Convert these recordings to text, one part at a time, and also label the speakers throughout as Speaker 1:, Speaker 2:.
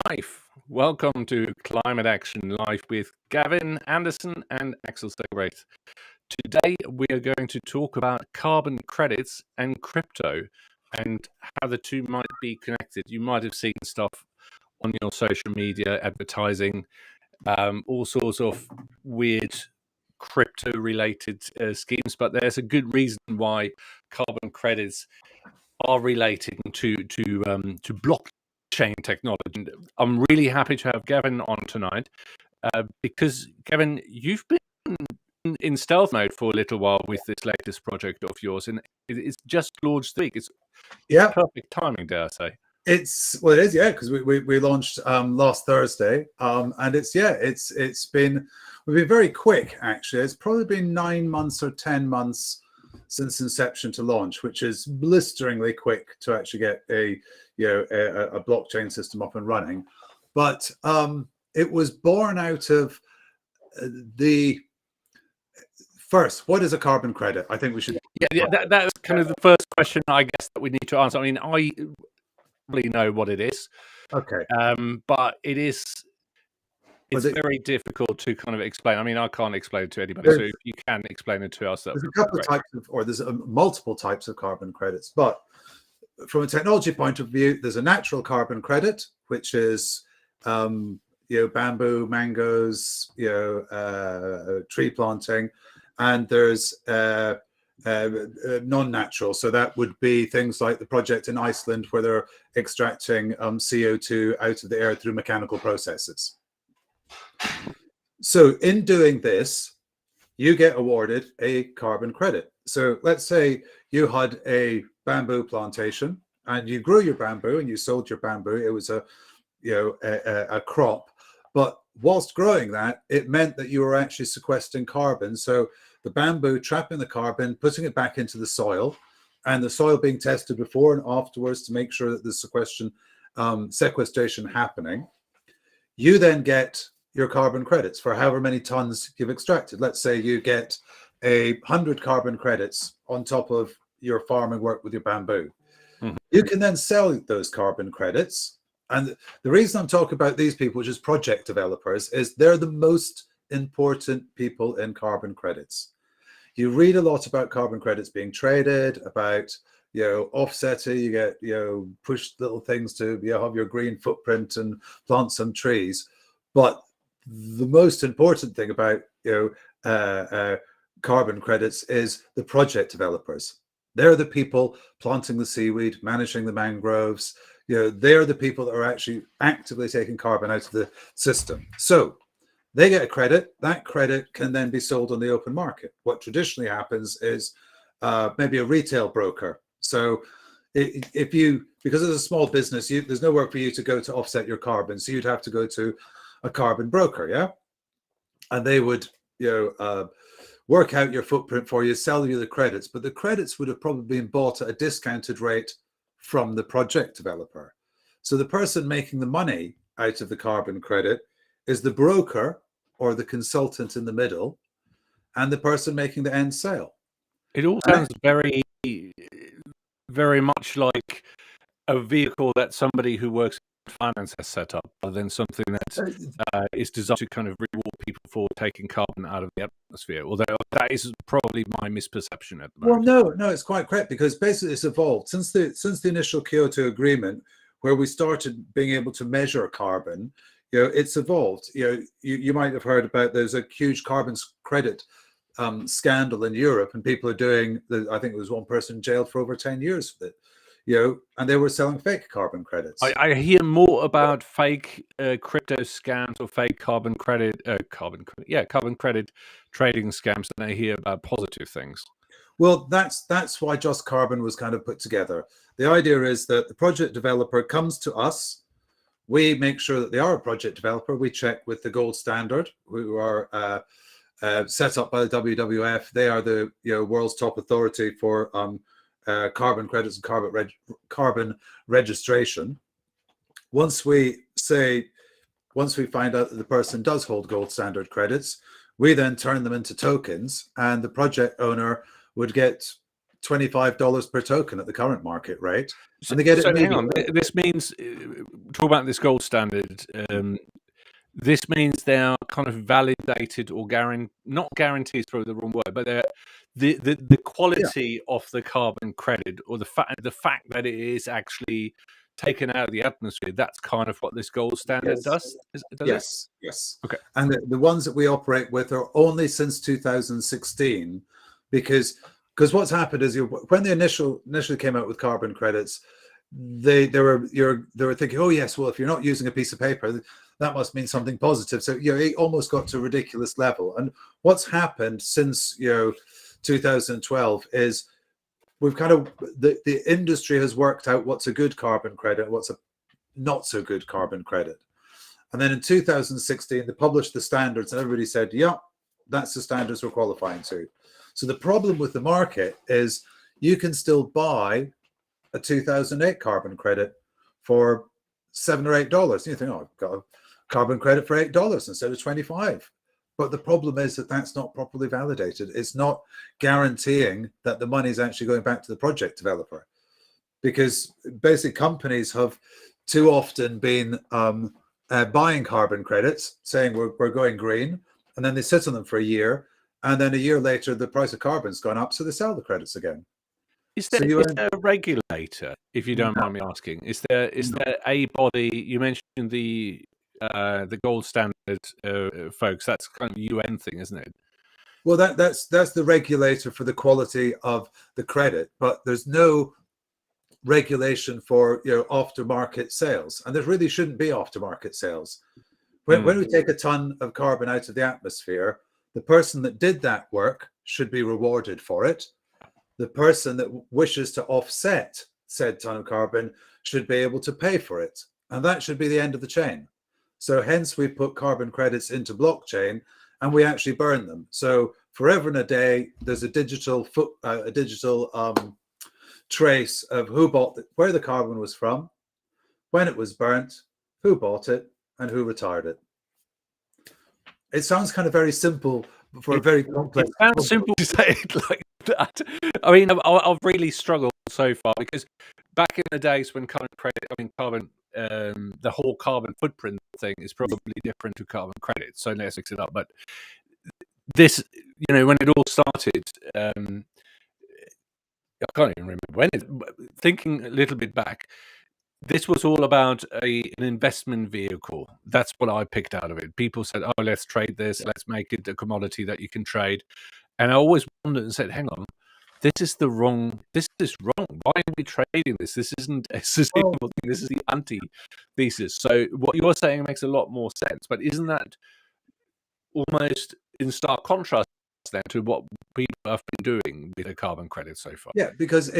Speaker 1: live. Welcome to Climate Action Live with Gavin Anderson and Axel Segebrecht. Today we are going to talk about carbon credits and crypto and how the two might be connected. You might have seen stuff on your social media advertising, all sorts of weird crypto-related schemes, but there's a good reason why carbon credits are relating to blockchain technology. I'm really happy to have Gavin on tonight because, Gavin, you've been in stealth mode for a little while with this latest project of yours, and it's just launched this week. It's perfect timing, dare I say.
Speaker 2: It is, because we launched last Thursday, and we've been very quick actually. It's probably been 9 months or 10 months since inception to launch, which is blisteringly quick to actually get a blockchain system up and running. But it was born out of the first. What is a carbon credit? I think we should.
Speaker 1: That's kind of the first question I guess that we need to answer. I mean, I really know what it is.
Speaker 2: Okay.
Speaker 1: But it's very difficult to kind of explain. I mean, I can't explain it to anybody. So if you can explain it to us, there's a couple of types
Speaker 2: there's multiple types of carbon credits. But from a technology point of view, there's a natural carbon credit, which is bamboo, mangoes, tree planting, and there's non-natural. So that would be things like the project in Iceland where they're extracting CO2 out of the air through mechanical processes. So in doing this, you get awarded a carbon credit. So let's say you had a bamboo plantation and you grew your bamboo and you sold your bamboo. It was a crop, but whilst growing that, it meant that you were actually sequestering carbon. So the bamboo trapping the carbon, putting it back into the soil, and the soil being tested before and afterwards to make sure that the sequestration happening. You then get your carbon credits for however many tons you've extracted. Let's say you get 100 carbon credits on top of your farming work with your bamboo. Mm-hmm. You can then sell those carbon credits. And the reason I'm talking about these people, which is project developers, is they're the most important people in carbon credits. You read a lot about carbon credits being traded, about offsetting. You get push little things to have your green footprint and plant some trees. But the most important thing about carbon credits is the project developers. They're the people planting the seaweed, managing the mangroves. They're the people that are actually actively taking carbon out of the system. So they get a credit. That credit can then be sold on the open market. What traditionally happens is maybe a retail broker. So because it's a small business, there's nowhere for you to go to offset your carbon. So you'd have to go to a carbon broker, and they would work out your footprint for you, sell you the credits, but the credits would have probably been bought at a discounted rate from the project developer. So the person making the money out of the carbon credit is the broker or the consultant in the middle, and the person making the end sale.
Speaker 1: It all sounds very, very much like a vehicle that somebody who works finance has set up, rather than something that is designed to kind of reward people for taking carbon out of the atmosphere. Although that is probably my misperception at the moment.
Speaker 2: Well, no, it's quite correct, because basically it's evolved since the initial Kyoto Agreement, where we started being able to measure carbon. It's evolved. You might have heard about there's a huge carbon credit scandal in Europe, and people are doing. I think there was one person jailed for over 10 years for it. And they were selling fake carbon credits.
Speaker 1: I hear more about fake crypto scams or fake carbon credit trading scams than I hear about positive things.
Speaker 2: Well, that's why Just Carbon was kind of put together. The idea is that the project developer comes to us. We make sure that they are a project developer. We check with the gold standard, who are set up by the WWF. They are the world's top authority for carbon credits and carbon registration. Once we find out that the person does hold gold standard credits, we then turn them into tokens, and the project owner would get $25 per token at the current market rate,
Speaker 1: So,
Speaker 2: and they get it
Speaker 1: so hang on.
Speaker 2: immediately.
Speaker 1: This means, talk about this gold standard. This means they are kind of validated or not guarantees, probably the wrong word, but they're the quality of the carbon credit, or the fact that it is actually taken out of the atmosphere. That's kind of what this gold standard does.
Speaker 2: Yes, yes.
Speaker 1: Okay.
Speaker 2: And the ones that we operate with are only since 2016, because what's happened is when they initially came out with carbon credits, they were thinking, oh yes, well, if you're not using a piece of paper, that must mean something positive. So it almost got to a ridiculous level. And what's happened since 2012 is we've kind of the industry has worked out what's a good carbon credit, what's a not so good carbon credit. And then in 2016, they published the standards, and everybody said, yeah, that's the standards we're qualifying to. So the problem with the market is you can still buy a 2008 carbon credit for $7 or $8. You think, oh, I've got a carbon credit for $8 instead of 25. But the problem is that that's not properly validated. It's not guaranteeing that the money is actually going back to the project developer, because basically companies have too often been buying carbon credits, saying we're going green, and then they sit on them for a year, and then a year later the price of carbon's gone up, so they sell the credits again.
Speaker 1: Is there a regulator, if you don't mind me asking? Is there a body? You mentioned the gold standard folks. That's kind of a UN thing, isn't it?
Speaker 2: Well, that's the regulator for the quality of the credit, but there's no regulation for aftermarket sales, and there really shouldn't be aftermarket sales. When we take a ton of carbon out of the atmosphere, the person that did that work should be rewarded for it. The person that wishes to offset said ton of carbon should be able to pay for it, and that should be the end of the chain. So hence we put carbon credits into blockchain, and we actually burn them. So forever and a day, there's a digital trace of who bought where the carbon was from, when it was burnt, who bought it, and who retired it. It sounds kind of very simple for a very complex.
Speaker 1: It sounds simple to say it like that. I mean, I've really struggled so far, because back in the days when carbon, the whole carbon footprint thing is probably different to carbon credits. So let's mix it up. But this, when it all started, I can't even remember when. Thinking a little bit back, this was all about an investment vehicle. That's what I picked out of it. People said, oh, let's trade this. Let's make it a commodity that you can trade. And I always wondered and said, hang on, this is wrong. Why are we trading this? This isn't a sustainable thing. This is the anti-thesis. So what you're saying makes a lot more sense. But isn't that almost in stark contrast then to what people have been doing with the carbon credit so far?
Speaker 2: Yeah, because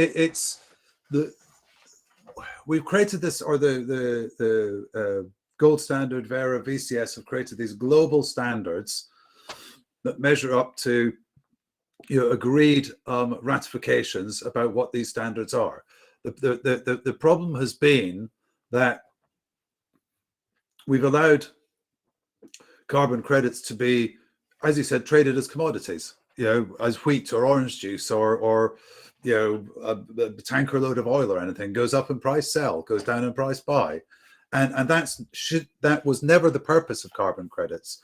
Speaker 2: we've created this, or the gold standard, Vera, VCS have created these global standards that measure up to agreed ratifications about what these standards are. The problem has been that we've allowed carbon credits to be, as you said, traded as commodities, as wheat or orange juice, or a tanker load of oil or anything. Goes up in price, sell; goes down in price, buy. And that was never the purpose of carbon credits.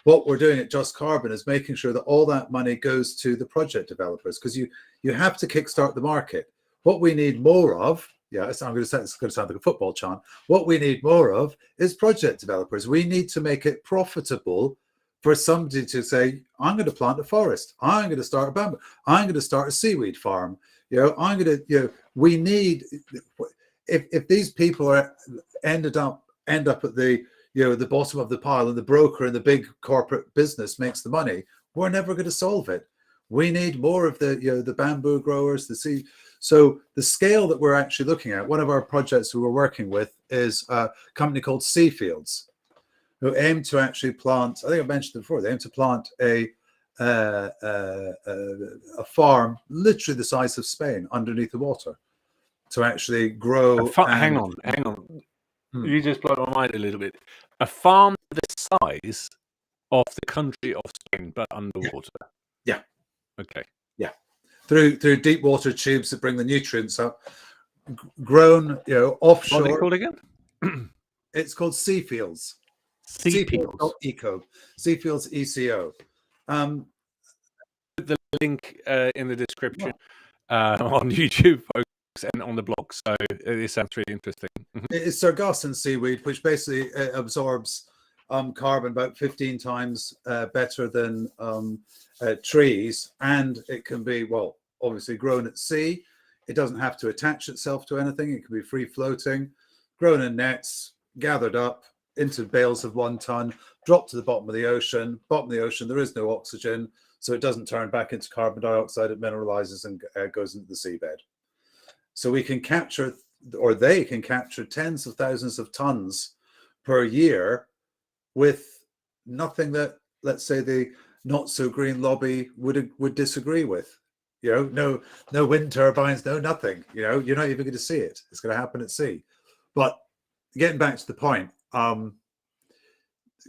Speaker 2: What we're doing at Just Carbon is making sure that all that money goes to the project developers, because you have to kickstart the market. What we need more of, it's going to sound like a football chant. What we need more of is project developers. We need to make it profitable for somebody to say, I'm going to plant a forest. I'm going to start a bamboo. I'm going to start a seaweed farm. We need, if these people end up at the the bottom of the pile, and the broker and the big corporate business makes the money, we're never going to solve it. We need more of the bamboo growers, so the scale that we're actually looking at. One of our projects we were working with is a company called Seafields, who aim to actually plant, I think I mentioned before, they aim to plant a farm literally the size of Spain underneath the water to actually grow.
Speaker 1: Hang on. You just blow my mind a little bit. A farm the size of the country of Spain, but underwater.
Speaker 2: Yeah.
Speaker 1: Okay.
Speaker 2: Yeah. through deep water tubes that bring the nutrients up, grown, offshore.
Speaker 1: What are they called again?
Speaker 2: It's called sea fields.
Speaker 1: Sea peels.
Speaker 2: Eco. Sea fields ECO.
Speaker 1: The link in the description on YouTube, folks, and on the blog. So it sounds really interesting.
Speaker 2: It's sargassum seaweed, which basically absorbs carbon about 15 times better than trees, and it can be, well, obviously grown at sea. It doesn't have to attach itself to anything. It can be free floating, grown in nets, gathered up into bales of 1 ton, dropped to the bottom of the ocean. Bottom of the ocean, there is no oxygen, so it doesn't turn back into carbon dioxide. It mineralizes and goes into the seabed. So we can capture, or they can capture, tens of thousands of tons per year with nothing that, let's say, the not so green lobby would disagree with. No wind turbines, no nothing. You're not even going to see it. It's going to happen at sea. But getting back to the point,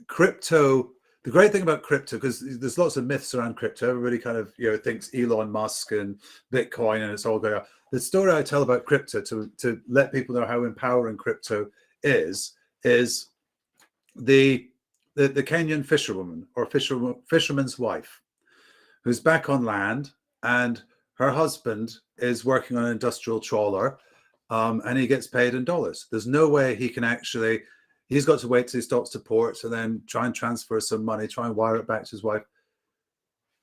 Speaker 2: crypto. The great thing about crypto, because there's lots of myths around crypto. Everybody kind of thinks Elon Musk and Bitcoin, and it's all going on. The story I tell about crypto to let people know how empowering crypto is the Kenyan fisherwoman or fisherman's wife, who's back on land, and her husband is working on an industrial trawler, and he gets paid in dollars. There's no way he can actually. He's got to wait till he stops to port and then try and transfer some money, try and wire it back to his wife.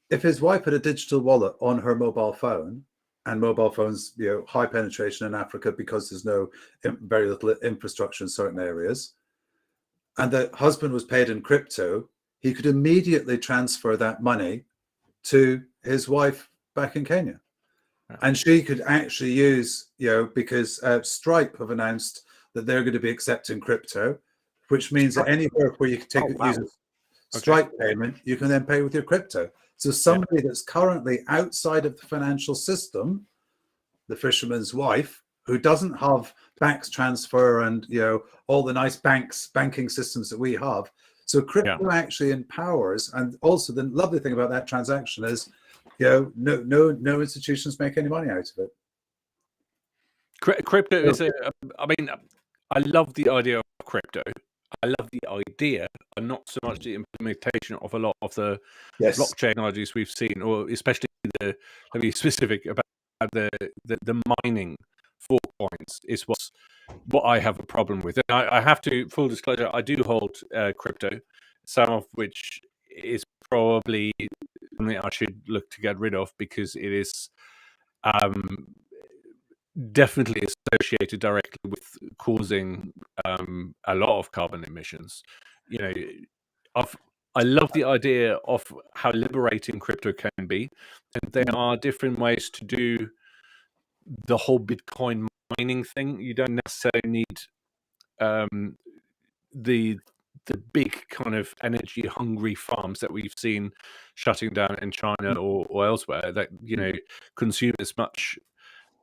Speaker 2: If his wife had a digital wallet on her mobile phone, and mobile phones, high penetration in Africa because there's very little infrastructure in certain areas, and the husband was paid in crypto, he could immediately transfer that money to his wife back in Kenya. And she could actually use, because Stripe have announced that they're going to be accepting crypto, which means that anywhere where you can use a Stripe payment, you can then pay with your crypto. So somebody that's currently outside of the financial system, the fisherman's wife, who doesn't have banks transfer and all the nice banking systems that we have. So crypto actually empowers, and also the lovely thing about that transaction is, no institutions make any money out of it.
Speaker 1: Crypto is I love the idea of crypto. I love the idea, and not so much the implementation of a lot of the blockchain technologies we've seen, or especially let me be specific about the mining for coins is what I have a problem with. And I have to, full disclosure, I do hold crypto, some of which is probably something I should look to get rid of because it is definitely associated directly with causing a lot of carbon emissions. I love the idea of how liberating crypto can be, and there are different ways to do the whole Bitcoin mining thing. You don't necessarily need the big kind of energy hungry farms that we've seen shutting down in China or elsewhere that consume as much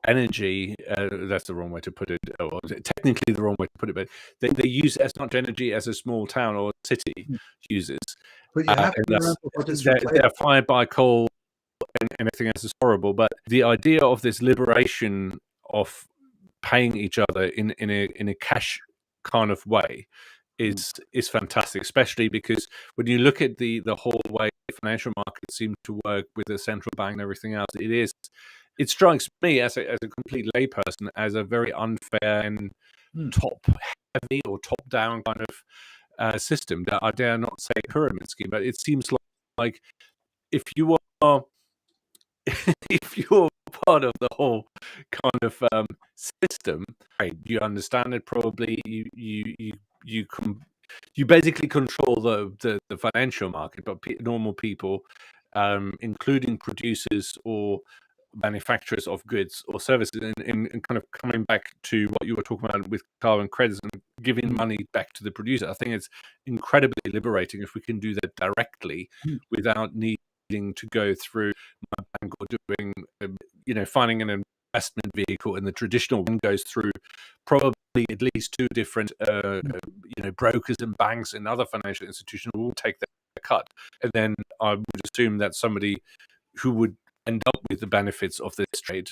Speaker 1: energy. That's the wrong way to put it, or technically the wrong way to put it, but they use as much energy as a small town or city uses.
Speaker 2: But you have to remember what is
Speaker 1: they're fired by coal, and everything else is horrible. But the idea of this liberation of paying each other in a cash kind of way is fantastic, especially because when you look at the whole way financial markets seem to work with the central bank and everything else, it strikes me as a complete layperson as a very unfair and top heavy or top down kind of system. That I dare not say pyramid scheme, but it seems like if you are if you're part of the whole kind of system, right, you understand it probably. You basically control the financial market, but normal people, including producers or manufacturers of goods or services, and kind of coming back to what you were talking about with carbon credits and giving money back to the producer. I think it's incredibly liberating if we can do that directly without needing to go through my bank or doing, finding an investment vehicle, and the traditional one goes through probably at least 2 different, brokers and banks and other financial institutions will take that cut. And then I would assume that somebody who would end up with the benefits of this trade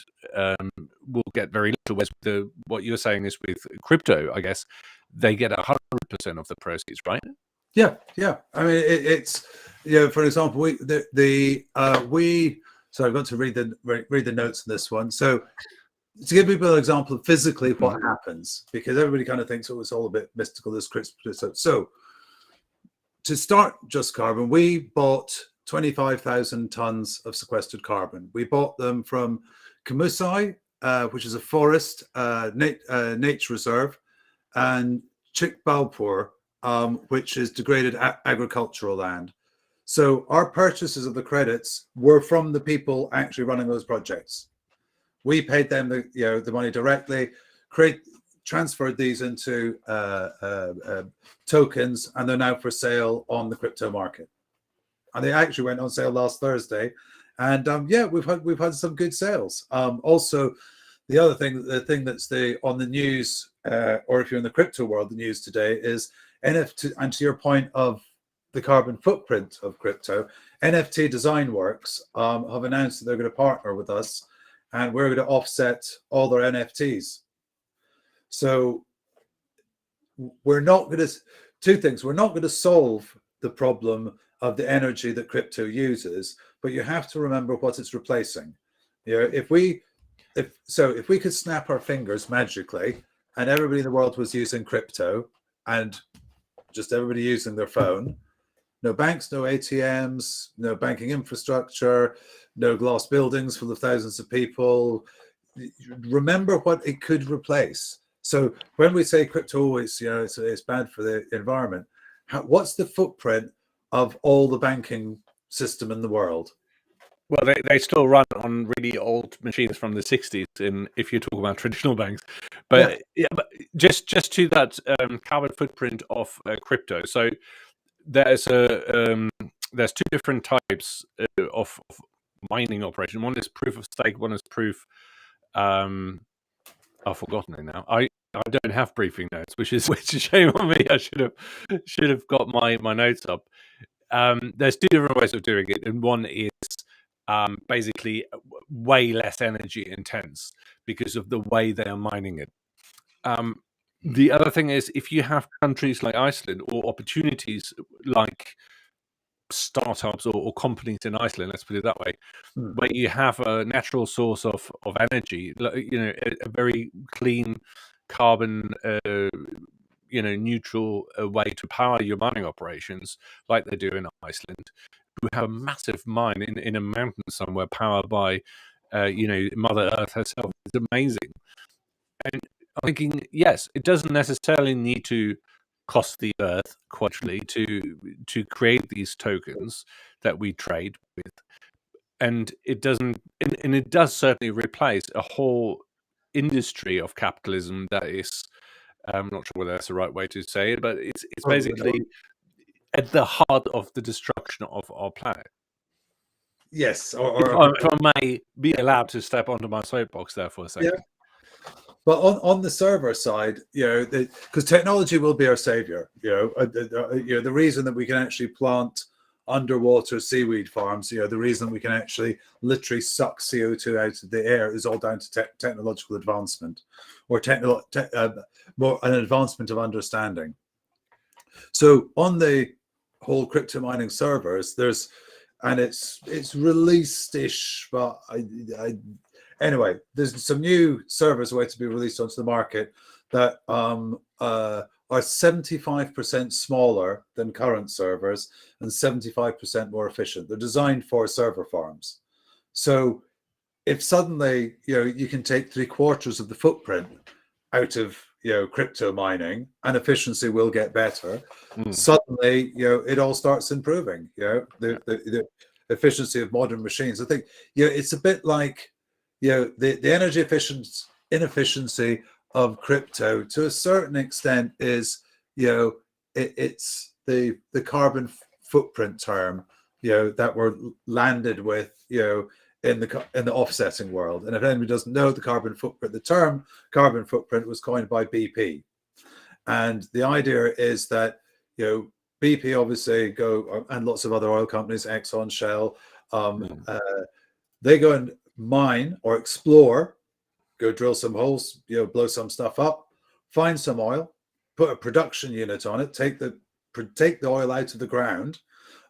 Speaker 1: will get very little. Whereas what you're saying is with crypto, I guess they get 100% of the proceeds, right?
Speaker 2: Yeah. I mean, it's for example, So I've got to read the notes on this one. So to give people an example of physically what happens, because everybody kind of thinks it's all a bit mystical, this crypto. So to start Just Carbon, we bought 25,000 tons of sequestered carbon. We bought them from Kamusai, which is a forest, nature reserve, and Chikbalpur, which is degraded agricultural land. So our purchases of the credits were from the people actually running those projects. We paid them the money directly, transferred these into tokens, and they're now for sale on the crypto market. And they actually went on sale last Thursday, and we've had some good sales. Also, the thing that's on the news, or if you're in the crypto world, the news today is NFT. And to your point of the carbon footprint of crypto, NFT Design Works have announced that they're going to partner with us, and we're going to offset all their NFTs. So we're not going to, two things, we're not going to solve the problem of the energy that crypto uses, but you have to remember what it's replacing. If we could snap our fingers magically and everybody in the world was using crypto and just everybody using their phone, no banks, no ATMs, no banking infrastructure, no glass buildings full of thousands of people. Remember what it could replace. So when we say crypto, it's bad for the environment. What's the footprint of all the banking system in the world?
Speaker 1: Well, they still run on really old machines from the 60s, if you talk about traditional banks. But but just to that carbon footprint of crypto. So there's two different types of mining operation. One is proof of stake. One is proof. I've forgotten it now. I don't have briefing notes, which is a shame on me. I should have got my notes up. There's two different ways of doing it, and one is basically way less energy intense because of the way they are mining it. The other thing is, if you have countries like Iceland or opportunities like startups or companies in Iceland, let's put it that way, where you have a natural source of energy, a very clean carbon neutral way to power your mining operations, like they do in Iceland, who have a massive mine in a mountain somewhere powered by Mother Earth herself. It's amazing. And I'm thinking, yes, it doesn't necessarily need to cost the earth quadrily to create these tokens that we trade with, and it doesn't, and it does certainly replace a whole industry of capitalism that is, I'm not sure whether that's the right way to say it, but it's basically at the heart of the destruction of our planet.
Speaker 2: Yes,
Speaker 1: if I may be allowed to step onto my soapbox there for a second.
Speaker 2: Yeah. But on the server side, because technology will be our savior. The reason that we can actually plant underwater seaweed farms, the reason we can actually literally suck CO2 out of the air is all down to technological advancement, or more an advancement of understanding. So on the whole crypto mining servers, it's released-ish, but anyway, there's some new servers waiting to be released onto the market that are 75% smaller than current servers and 75% more efficient. They're designed for server farms. So if suddenly you can take 3/4 of the footprint out of crypto mining, and efficiency will get better, suddenly it all starts improving. The efficiency of modern machines. I think it's a bit like the energy inefficiency of crypto to a certain extent is it's the carbon footprint term that we're landed with in the offsetting world. And if anybody doesn't know the carbon footprint, the term carbon footprint was coined by BP, and the idea is that BP obviously and lots of other oil companies, Exxon, Shell, They go and mine or explore, go drill some holes, blow some stuff up, find some oil, put a production unit on it, take the oil out of the ground,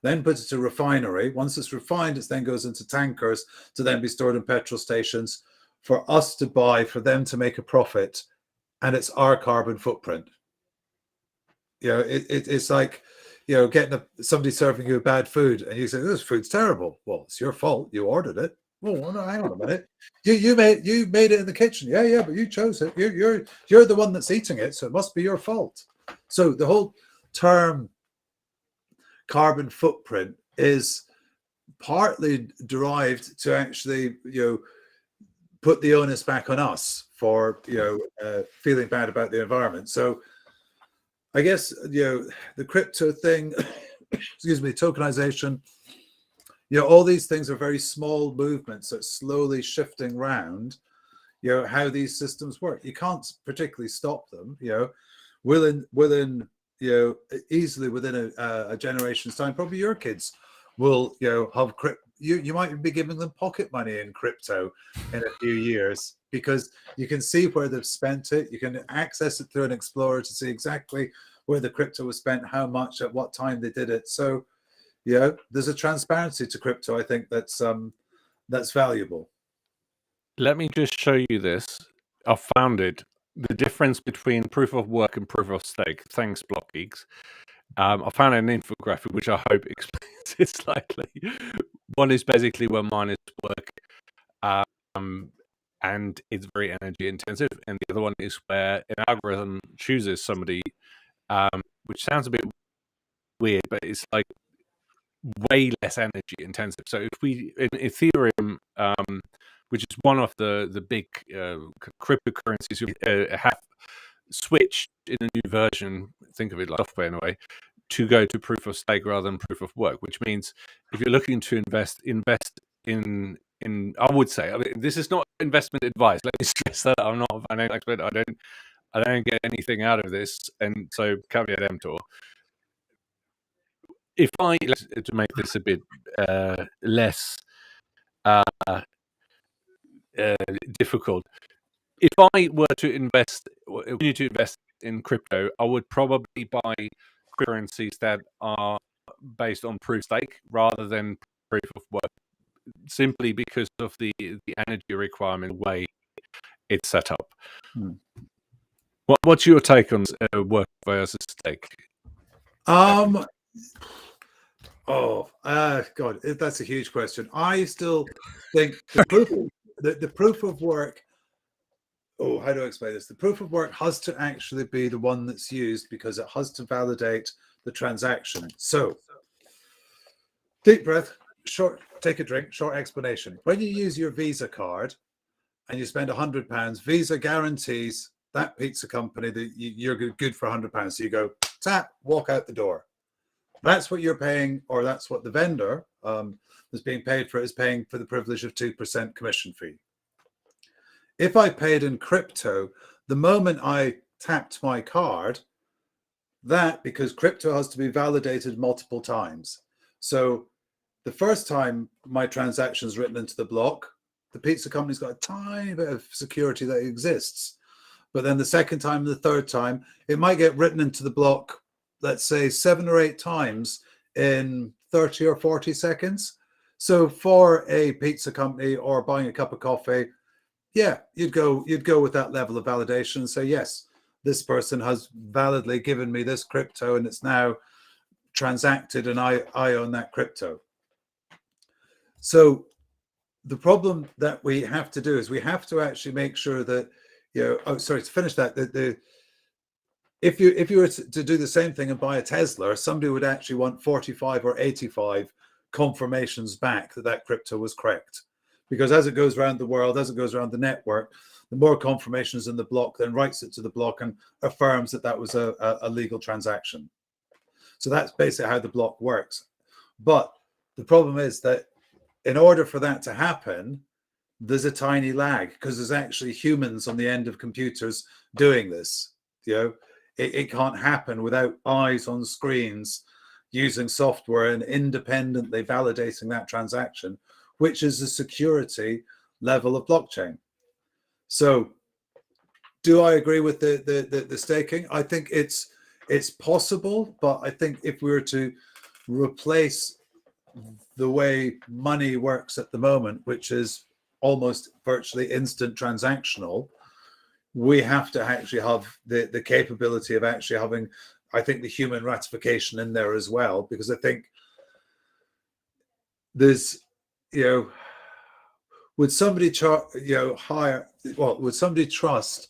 Speaker 2: then put it to refinery. Once it's refined, it then goes into tankers to then be stored in petrol stations for us to buy, for them to make a profit, and it's our carbon footprint. It's like, getting somebody serving you bad food, and you say, "This food's terrible." Well, it's your fault. You ordered it. Well, no, hang on a minute. You made it in the kitchen. Yeah, but you chose it. You're the one that's eating it, so it must be your fault. So the whole term carbon footprint is partly derived to actually, put the onus back on us for, feeling bad about the environment. So I guess, the crypto thing, excuse me, tokenization, all these things are very small movements that slowly shifting around, how these systems work. You can't particularly stop them, within easily within a generation's time. Probably your kids will, have you might be giving them pocket money in crypto in a few years, because you can see where they've spent it. You can access it through an explorer to see exactly where the crypto was spent, how much, at what time they did it. So there's a transparency to crypto, I think, that's valuable.
Speaker 1: Let me just show you this. I found it. The difference between proof of work and proof of stake. Thanks, Block Geeks. I found an infographic which I hope explains it slightly. One is basically where miners work, and it's very energy intensive, and the other one is where an algorithm chooses somebody, which sounds a bit weird, but it's like way less energy intensive. So if we in Ethereum, which is one of the big cryptocurrencies, have switched in a new version, think of it like software in a way, to go to proof of stake rather than proof of work, which means if you're looking to invest in I would say, I mean, this is not investment advice. Let me stress that I'm not a financial expert. I don't get anything out of this, and so caveat emptor. If I, to make this a bit less difficult, if I were to invest in crypto, I would probably buy currencies that are based on proof of stake rather than proof of work, simply because of the energy requirement way it's set up. What's your take on work versus stake?
Speaker 2: God, that's a huge question. I still think the proof of work. Oh, how do I explain this? The proof of work has to actually be the one that's used, because it has to validate the transaction. So, deep breath, take a drink, short explanation. When you use your Visa card and you spend £100, Visa guarantees that pizza company that you're good for £100. So you go, tap, walk out the door. That's what you're paying, or that's what the vendor that's being paid for is paying for the privilege of 2% commission fee. If I paid in crypto, the moment I tapped my card, because crypto has to be validated multiple times. So the first time my transaction is written into the block, the pizza company's got a tiny bit of security that exists. But then the second time and the third time, it might get written into the block, let's say 7 or 8 times in 30 or 40 seconds. So for a pizza company or buying a cup of coffee, yeah, you'd go with that level of validation and say, yes, this person has validly given me this crypto and it's now transacted and I own that crypto. So the problem that we have to do is we have to actually make sure that, to finish that, if you were to do the same thing and buy a Tesla, somebody would actually want 45 or 85 confirmations back that crypto was correct. Because as it goes around the world, as it goes around the network, the more confirmations in the block then writes it to the block and affirms that was a legal transaction. So that's basically how the block works. But the problem is that in order for that to happen, there's a tiny lag, because there's actually humans on the end of computers doing this. It can't happen without eyes on screens using software and independently validating that transaction, which is the security level of blockchain. So do I agree with the staking? I think it's possible, but I think if we were to replace the way money works at the moment, which is almost virtually instant transactional, we have to actually have the capability of actually having, I think, the human ratification in there as well, because I think there's, would somebody would somebody trust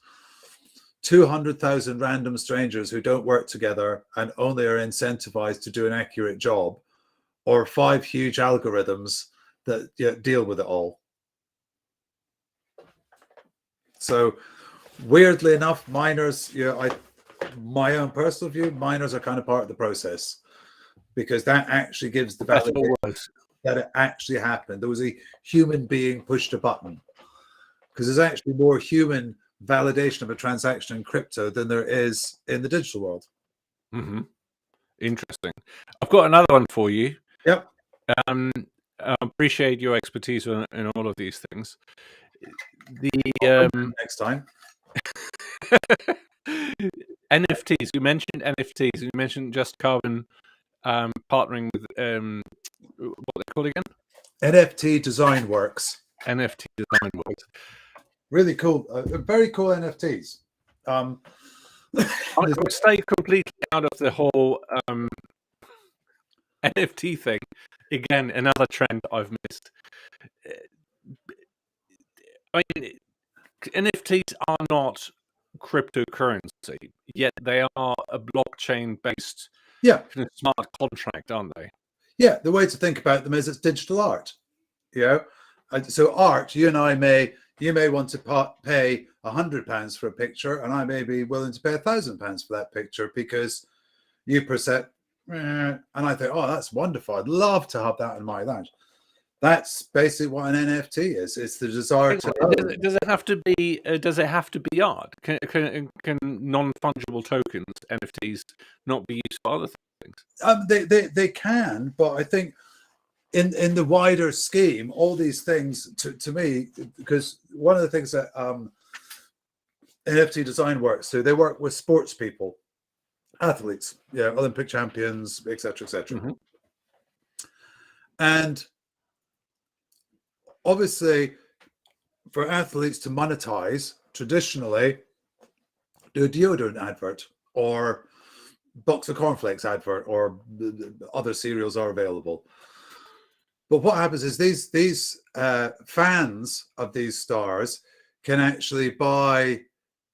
Speaker 2: 200,000 random strangers who don't work together and only are incentivized to do an accurate job, or 5 huge algorithms that deal with it all? So weirdly enough, miners, my own personal view, miners are kind of part of the process, because that actually gives the validation that it actually happened. There was a human being pushed a button, because there's actually more human validation of a transaction in crypto than there is in the digital world.
Speaker 1: Mm-hmm. Interesting. I've got another one for you.
Speaker 2: Yep.
Speaker 1: I appreciate your expertise in all of these things.
Speaker 2: Next time.
Speaker 1: NFTs. You mentioned NFTs. You mentioned Just Carbon partnering with what they called again?
Speaker 2: NFT Design Works.
Speaker 1: NFT Design Works.
Speaker 2: Really cool. Very cool NFTs.
Speaker 1: I would stay completely out of the whole NFT thing. Again, another trend I've missed. I mean, NFTs are not cryptocurrency, yet they are a blockchain-based smart contract, aren't they?
Speaker 2: Yeah, the way to think about them is it's digital art. So art, you and I you may want to pay £100 for a picture, and I may be willing to pay £1,000 for that picture because you perceive, and I think, oh, that's wonderful. I'd love to have that in my lounge. That's basically what an NFT is. It's the desire to own.
Speaker 1: Does it have to be? Does it have to be art? Can non-fungible tokens, NFTs, not be used for other things?
Speaker 2: They can, but I think in the wider scheme, all these things to me, because one of the things that NFT Design Works, so they work with sports people, athletes, Olympic champions, etc., etc.
Speaker 1: Mm-hmm.
Speaker 2: And obviously, for athletes to monetize, traditionally, do a deodorant advert or box of cornflakes advert, or other cereals are available. But what happens is these fans of these stars can actually buy,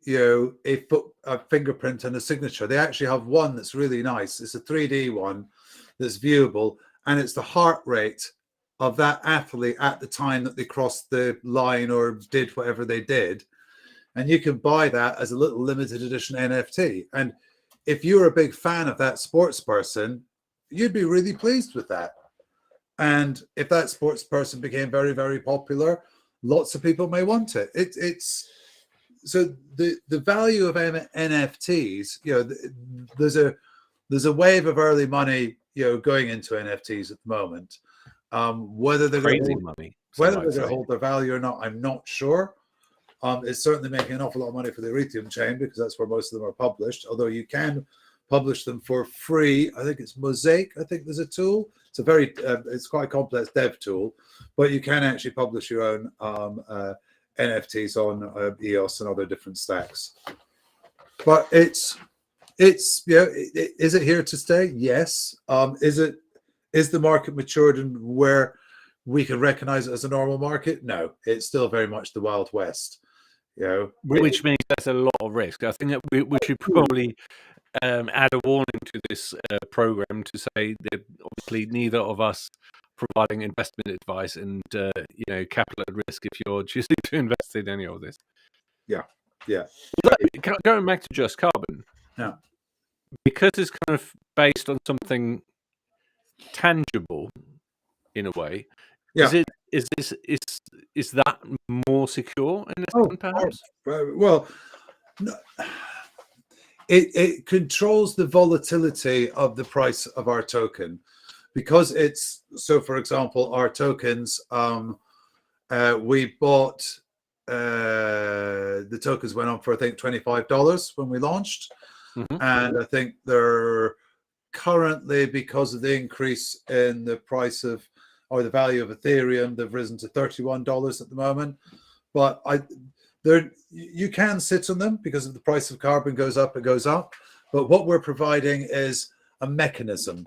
Speaker 2: a fingerprint and a signature. They actually have one that's really nice. It's a 3D one that's viewable, and it's the heart rate of that athlete at the time that they crossed the line or did whatever they did. And you can buy that as a little limited edition NFT. And if you're a big fan of that sports person, you'd be really pleased with that. And if that sports person became very, very popular, lots of people may want it. It's so the value of NFTs, there's a wave of early money, going into NFTs at the moment. Whether they're
Speaker 1: crazy money,
Speaker 2: whether they're going to hold their value or not, I'm not sure. It's certainly making an awful lot of money for the Ethereum chain, because that's where most of them are published. Although you can publish them for free. I think it's Mosaic. I think there's a tool. It's a very, it's quite a complex dev tool, but you can actually publish your own NFTs on EOS and other different stacks. But is it here to stay? Yes. Is the market matured and where we can recognize it as a normal market? No, it's still very much the Wild West.
Speaker 1: Which means there's a lot of risk. I think that we should probably add a warning to this program to say that obviously neither of us providing investment advice and capital at risk if you're choosing to invest in any of this.
Speaker 2: Yeah.
Speaker 1: Going back to Just Carbon, because it's kind of based on something tangible in a way. Is that more secure in this one, perhaps?
Speaker 2: Well, no, it controls the volatility of the price of our token. because it's so. For example, our tokens, we bought the tokens went on for I think $25 when we launched, and I think they're currently, because of the increase in the price of or the value of Ethereum, they've risen to $31 at the moment. But you can sit on them because if the price of carbon goes up, it goes up. But what we're providing is a mechanism.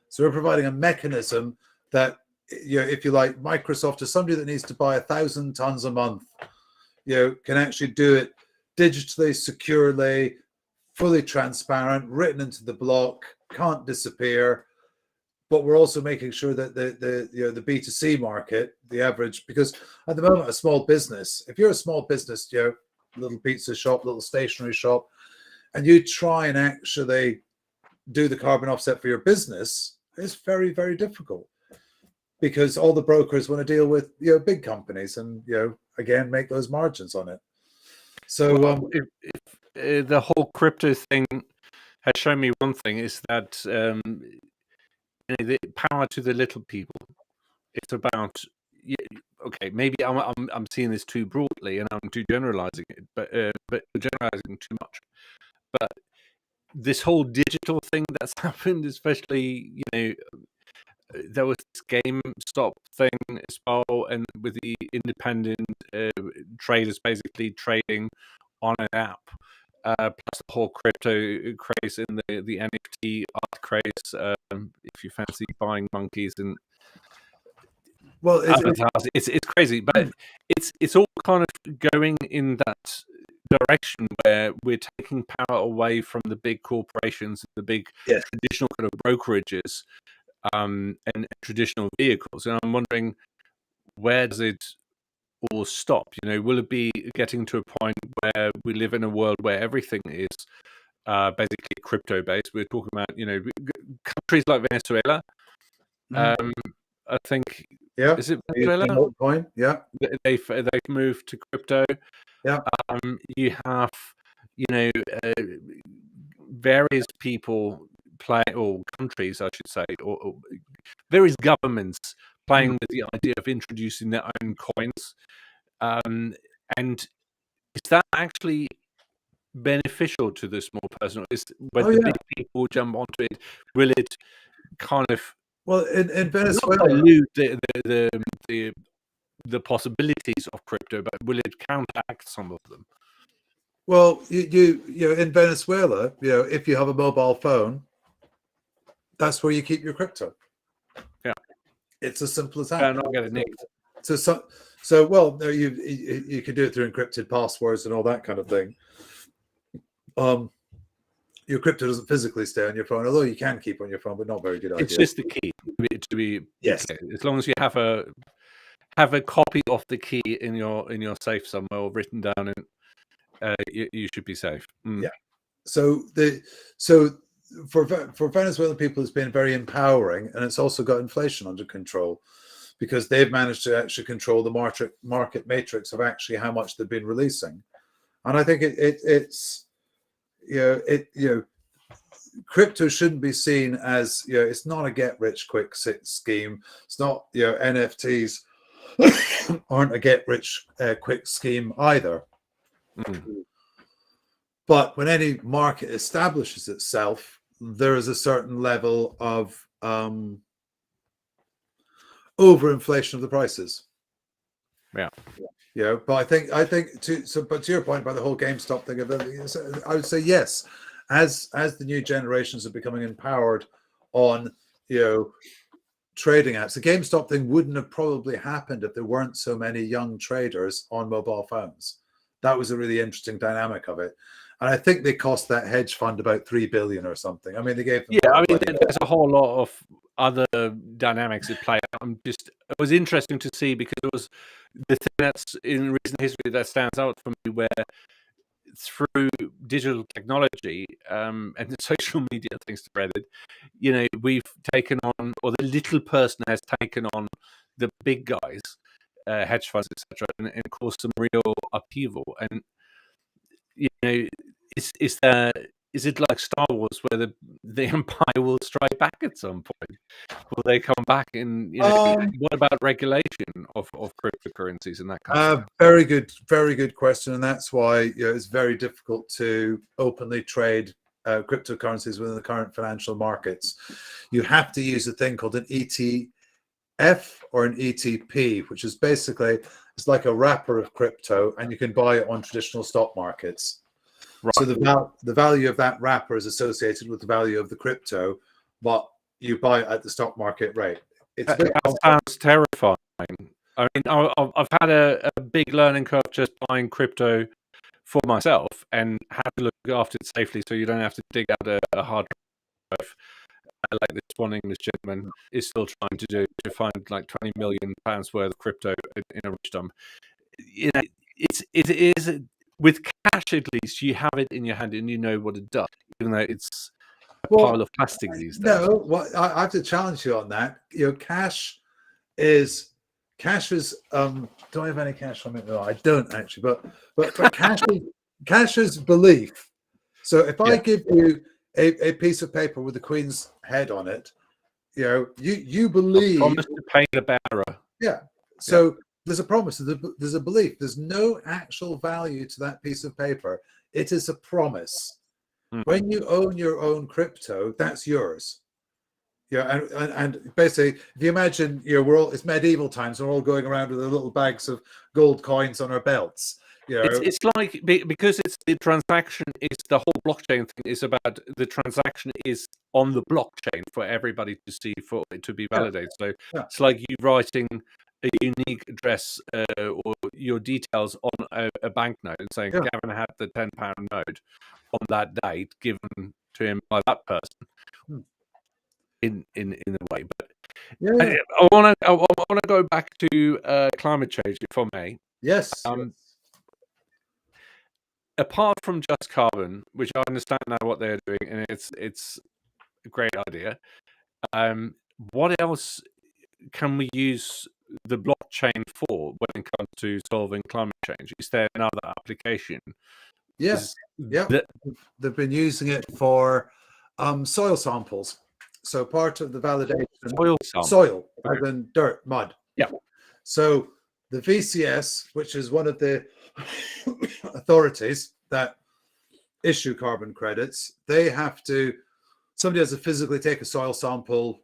Speaker 2: So we're providing a mechanism that, if you like, Microsoft is somebody that needs to buy 1,000 tons a month, can actually do it digitally, securely, fully transparent, written into the block, can't disappear. But we're also making sure that the B2C market, the average, because at the moment, a small business, if you're a small business, little pizza shop, little stationery shop, and you try and actually do the carbon offset for your business, it's very, very difficult because all the brokers want to deal with, big companies and, again, make those margins on it. So
Speaker 1: if the whole crypto thing has shown me one thing is that the power to the little people. It's about okay. Maybe I'm seeing this too broadly and I'm too generalizing it, but generalizing too much. But this whole digital thing that's happened, especially there was this GameStop thing as well, and with the independent traders basically trading on an app. Plus the whole crypto craze and the NFT art craze. If you fancy buying monkeys and it's crazy, but it's all kind of going in that direction where we're taking power away from the big corporations, the big traditional kind of brokerages, and traditional vehicles. And I'm wondering, where does it all stop? Will it be getting to a point where we live in a world where everything is basically crypto based? We're talking about countries like Venezuela. I think is it Venezuela?
Speaker 2: Point. Yeah,
Speaker 1: they've moved to crypto.
Speaker 2: Yeah.
Speaker 1: You have various people or countries, I should say, or various governments playing with the idea of introducing their own coins. And is that actually beneficial to the small person? When the big people jump onto it, will it kind of
Speaker 2: in Venezuela
Speaker 1: dilute the possibilities of crypto, but will it counteract some of them?
Speaker 2: Well, you in Venezuela, if you have a mobile phone, that's where you keep your crypto.
Speaker 1: Yeah,
Speaker 2: it's as simple as that.
Speaker 1: Yeah, not get it nicked.
Speaker 2: So well, no, you can do it through encrypted passwords and all that kind of thing. Your crypto doesn't physically stay on your phone, although you can keep on your phone, but not very good idea.
Speaker 1: It's just the key to be
Speaker 2: yes.
Speaker 1: clear. As long as you have a copy of the key in your safe somewhere or written down, and you should be safe.
Speaker 2: Yeah. So for Venezuelan people, it's been very empowering, and it's also got inflation under control because they've managed to actually control the market matrix of actually how much they've been releasing. And I think it's crypto shouldn't be seen as it's not a get rich quick scheme. It's not NFTs aren't a get rich quick scheme either. But when any market establishes itself, there is a certain level of overinflation of the prices.
Speaker 1: Yeah.
Speaker 2: But I think to your point about the whole GameStop thing, I would say yes, as the new generations are becoming empowered on trading apps. The GameStop thing wouldn't have probably happened if there weren't so many young traders on mobile phones. That was a really interesting dynamic of it. And I think they cost that hedge fund about $3 billion or something. I mean, they gave them
Speaker 1: there's a whole lot of other dynamics at play. It was interesting to see because it was the thing that's in recent history that stands out for me, where through digital technology and the social media things spread it, we've taken on, or the little person has taken on the big guys, hedge funds, etc., and caused some real upheaval. And is there is it like Star Wars, where the Empire will strike back at some point? Will they come back? And what about regulation of cryptocurrencies and that kind of stuff?
Speaker 2: Very good question, and that's why it's very difficult to openly trade cryptocurrencies within the current financial markets. You have to use a thing called an ETF or an ETP, which is basically it's like a wrapper of crypto, and you can buy it on traditional stock markets. Right. So the value of that wrapper is associated with the value of the crypto, but you buy it at the stock market rate.
Speaker 1: That sounds terrifying. I mean, I've had a big learning curve just buying crypto for myself, and had to look after it safely so you don't have to dig out a hard drive like this one English gentleman is still trying to do, to find like £20 million worth of crypto in a rich dump. It is with cash, at least you have it in your hand and you know what it does, even though it's a pile of plastic these days.
Speaker 2: No, I have to challenge you on that. Cash is. Do I have any cash on me? No, I don't actually. But cash is belief. So if I give you a piece of paper with the Queen's head on it, you believe.
Speaker 1: I promise to pay the bearer.
Speaker 2: Yeah. So there's a promise. There's a belief. There's no actual value to that piece of paper. It is a promise. Mm. When you own your own crypto, that's yours. And basically, if you imagine, it's medieval times, we're all going around with the little bags of gold coins on our belts.
Speaker 1: It's like, because it's the transaction is the whole blockchain thing is about the transaction is on the blockchain for everybody to see, for it to be validated. So it's like you writing a unique address or your details on a banknote and saying Gavin had the £10 note on that date given to him by that person. In a way, but I want to go back to climate change, if I may.
Speaker 2: Yes.
Speaker 1: Apart from Just Carbon, which I understand now what they're doing, and it's a great idea. What else can we use the blockchain for when it comes to solving climate change? Is there another application?
Speaker 2: Yes. They've been using it for soil samples. So part of the validation, soil, rather than dirt, mud.
Speaker 1: Yeah.
Speaker 2: So the VCS, which is one of the authorities that issue carbon credits, somebody has to physically take a soil sample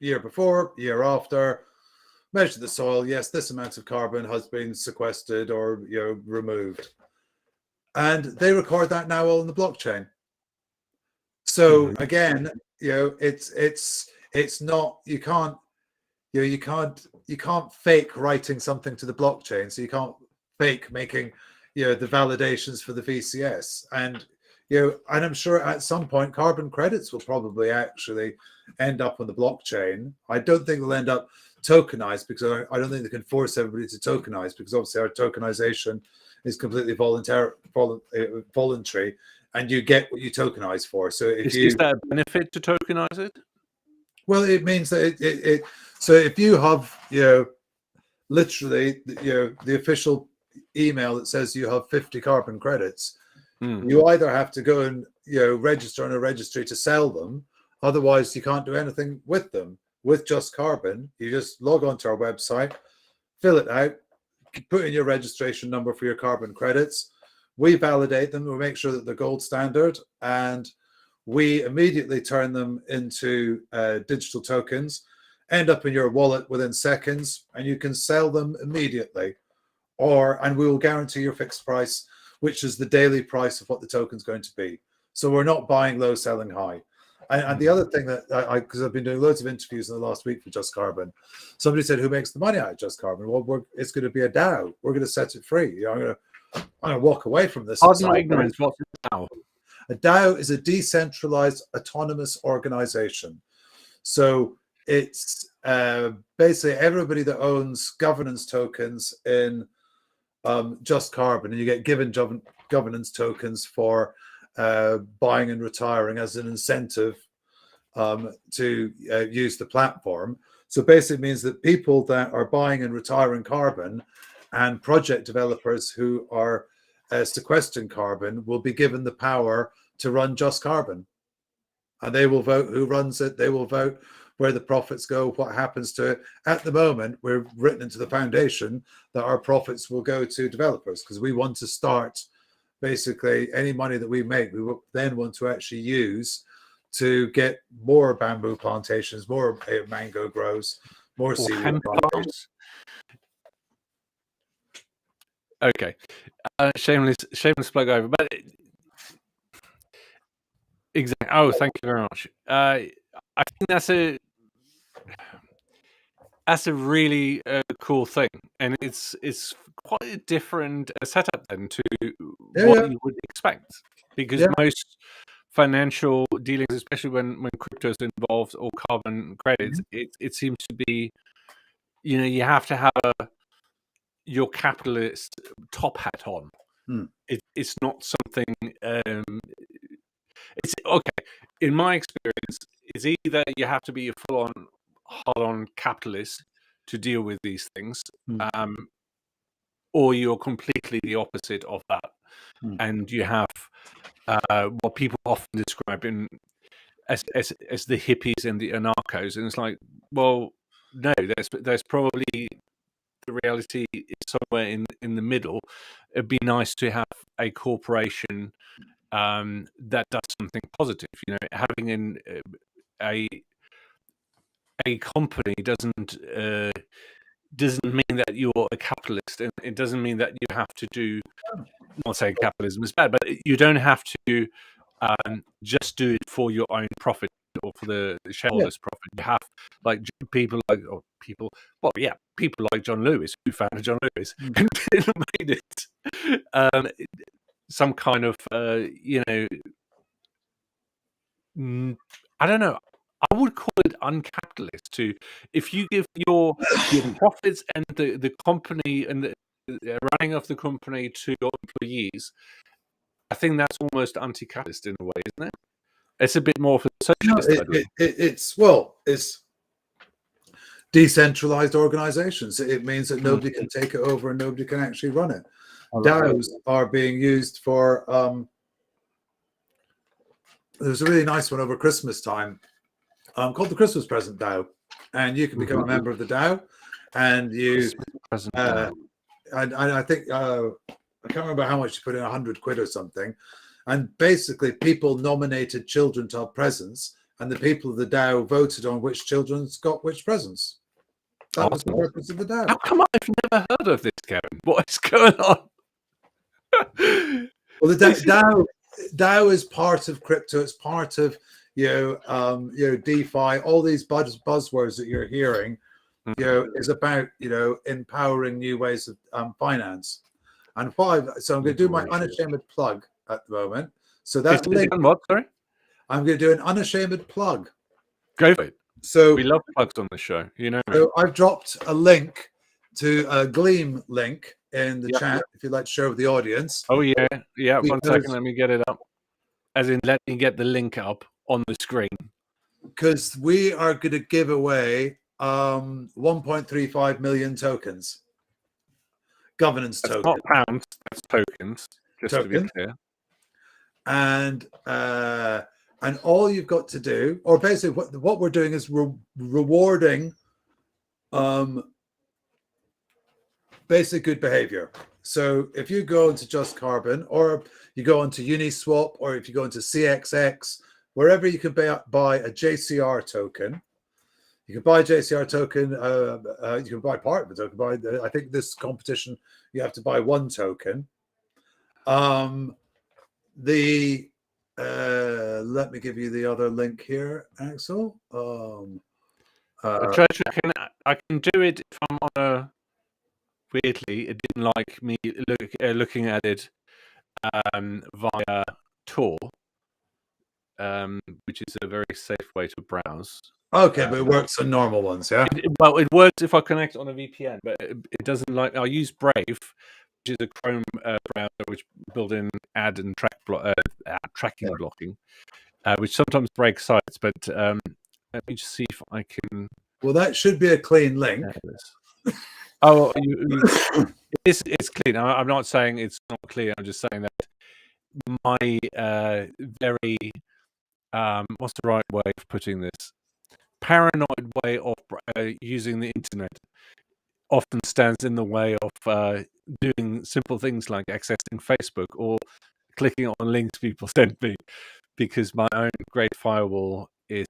Speaker 2: year before, year after, measure the soil. Yes, this amount of carbon has been sequestered or removed, and they record that now all in the blockchain. So again, it's not, you can't fake writing something to the blockchain. So you can't fake making the validations for the VCS. And and I'm sure at some point carbon credits will probably actually end up on the blockchain. I don't think they'll end up tokenized, because I don't think they can force everybody to tokenize, because obviously our tokenization is completely voluntary, and you get what you tokenize for. So is
Speaker 1: there a benefit to tokenize it?
Speaker 2: Well, it means that so if you have literally the official email that says you have 50 carbon credits, you either have to go and register in a registry to sell them, otherwise you can't do anything with them. With Just Carbon, you just log onto our website, fill it out, put in your registration number for your carbon credits. We validate them, we make sure that they're gold standard, and we immediately turn them into digital tokens, end up in your wallet within seconds, and you can sell them immediately. And we will guarantee your fixed price, which is the daily price of what the token's going to be. So we're not buying low, selling high. And the other thing that because I've been doing loads of interviews in the last week for Just Carbon, somebody said, who makes the money out of Just Carbon? Well, it's going to be a DAO. We're going to set it free. I'm going to walk away from this.
Speaker 1: Pardon my ignorance. What's a DAO?
Speaker 2: A DAO is a decentralized autonomous organization. So it's basically everybody that owns governance tokens in Just Carbon, and you get given governance tokens for buying and retiring as an incentive to use the platform. So basically it means that people that are buying and retiring carbon and project developers who are sequestering carbon will be given the power to run Just Carbon, and they will vote who runs it. They will vote where the profits go, what happens to it. At the moment, we're written into the foundation that our profits will go to developers, because we want to start basically any money that we make, we will then want to actually use to get more bamboo plantations, more mango grows, more seaweed plantations.
Speaker 1: Okay, shameless plug over, but exactly. Oh, thank you very much. I think that's a really cool thing, and it's quite a different setup then to what you would expect, because most financial dealings, especially when crypto is involved or carbon credits, it seems to be, you have to have your capitalist top hat on. It's not something. It's okay. In my experience, it's either you have to be a full-on, hard-on capitalist to deal with these things, or you're completely the opposite of that, and you have what people often describe as the hippies and the anarchos, and it's like, well, no, there's probably the reality is somewhere in the middle. It'd be nice to have a corporation that does something positive. Having a company doesn't mean that you're a capitalist, and it doesn't mean that you have to do. Not saying capitalism is bad, but you don't have to just do it for your own profit or for the shareholders' profit. You have people like John Lewis, who founded John Lewis, and made it some kind of I don't know. I would call it uncapitalist. If you give your profits and the company and the running of the company to your employees, I think that's almost anti-capitalist in a way, isn't it? It's a bit more for the socialist.
Speaker 2: It's decentralized organizations. It means that nobody can take it over and nobody can actually run it. DAOs are being used for. There's a really nice one over Christmas time called the Christmas Present DAO, and you can become a member of the DAO, and you. I think I can't remember how much you put in, 100 quid or something, and basically people nominated children to have presents, and the people of the DAO voted on which children's got which presents. That was the purpose of the DAO.
Speaker 1: How come I've never heard of this, Gavin? What is going on?
Speaker 2: Well, the DAO is part of crypto. It's part of DeFi. All these buzzwords that you're hearing, is about empowering new ways of finance. And so I'm going to do my unashamed plug at the moment. So that link.
Speaker 1: What? Sorry,
Speaker 2: I'm going to do an unashamed plug.
Speaker 1: Go for it.
Speaker 2: So
Speaker 1: we love plugs on the show.
Speaker 2: So I've dropped a link to a Gleam link in the chat if you'd like to share with the audience.
Speaker 1: Oh yeah. 1 second, let me get it up. As in, let me get the link up on the screen.
Speaker 2: Because we are going to give away 1.35 million tokens. Governance tokens.
Speaker 1: Not pounds, that's tokens, just to be clear.
Speaker 2: And all you've got to do, or basically what we're doing is rewarding basic good behavior. So if you go into Just Carbon, or you go into Uniswap, or if you go into CXX, wherever you can buy a JCR token, you can buy a JCR token. You can buy part of the token. I think this competition, you have to buy one token. Let me give you the other link here, Axel.
Speaker 1: I can do it if I'm on a. Weirdly, it didn't like me looking at it via Tor, which is a very safe way to browse.
Speaker 2: Okay, but it works on normal ones, yeah?
Speaker 1: It works if I connect on a VPN, but it doesn't like. I use Brave, which is a Chrome browser which built in ad and tracking blocking, which sometimes breaks sites. But let me just see if I can.
Speaker 2: Well, that should be a clean link.
Speaker 1: Oh, it's clean. I'm not saying it's not clean. I'm just saying that my very what's the right way of putting this? Paranoid way of using the internet often stands in the way of doing simple things like accessing Facebook or clicking on links people send me, because my own great firewall is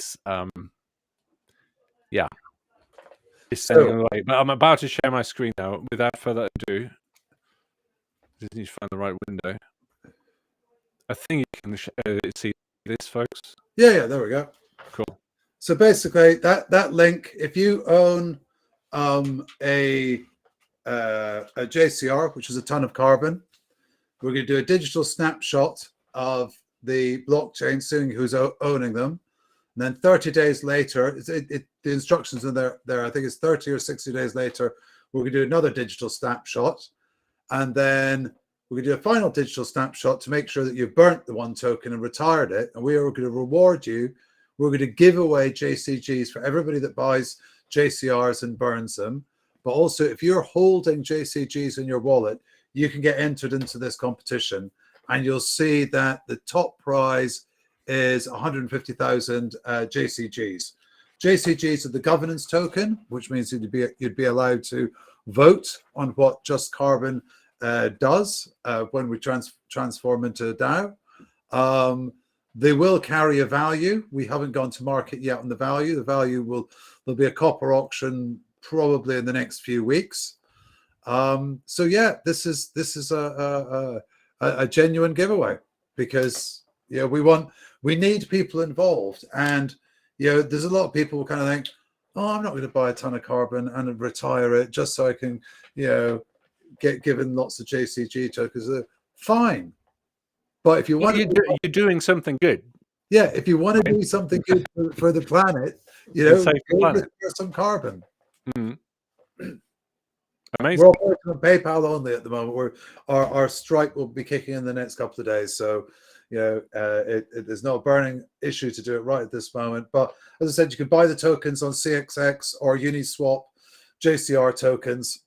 Speaker 1: standing in the way. But I'm about to share my screen now. Without further ado, just need to find the right window. I think you can see this, folks.
Speaker 2: Yeah, there we go.
Speaker 1: Cool.
Speaker 2: So basically, that link, if you own a JCR, which is a ton of carbon, we're going to do a digital snapshot of the blockchain, seeing who's owning them. And then 30 days later, the instructions are there. I think it's 30 or 60 days later, we're going to do another digital snapshot. And then we're going to do a final digital snapshot to make sure that you've burnt the one token and retired it. And we are going to reward you. We're going to give away JCGs for everybody that buys JCRs and burns them. But also, if you're holding JCGs in your wallet, you can get entered into this competition. And you'll see that the top prize is 150,000 JCGs. JCGs are the governance token, which means you'd be allowed to vote on what Just Carbon does when we transform into a DAO. They will carry a value. We haven't gone to market yet on the value. The value there'll be a copper auction probably in the next few weeks. So yeah, this is a genuine giveaway, because we need people involved, and there's a lot of people who kind of think, oh, I'm not going to buy a ton of carbon and retire it just so I can get given lots of JCG tokens. Fine, but if you want,
Speaker 1: you're doing something good.
Speaker 2: Yeah, if you want to do something good for the planet, retire some carbon.
Speaker 1: Mm. Amazing.
Speaker 2: We're operating on PayPal only at the moment. Our strike will be kicking in the next couple of days, so there's no burning issue to do it right at this moment. But as I said, you can buy the tokens on CXX or Uniswap, JCR tokens.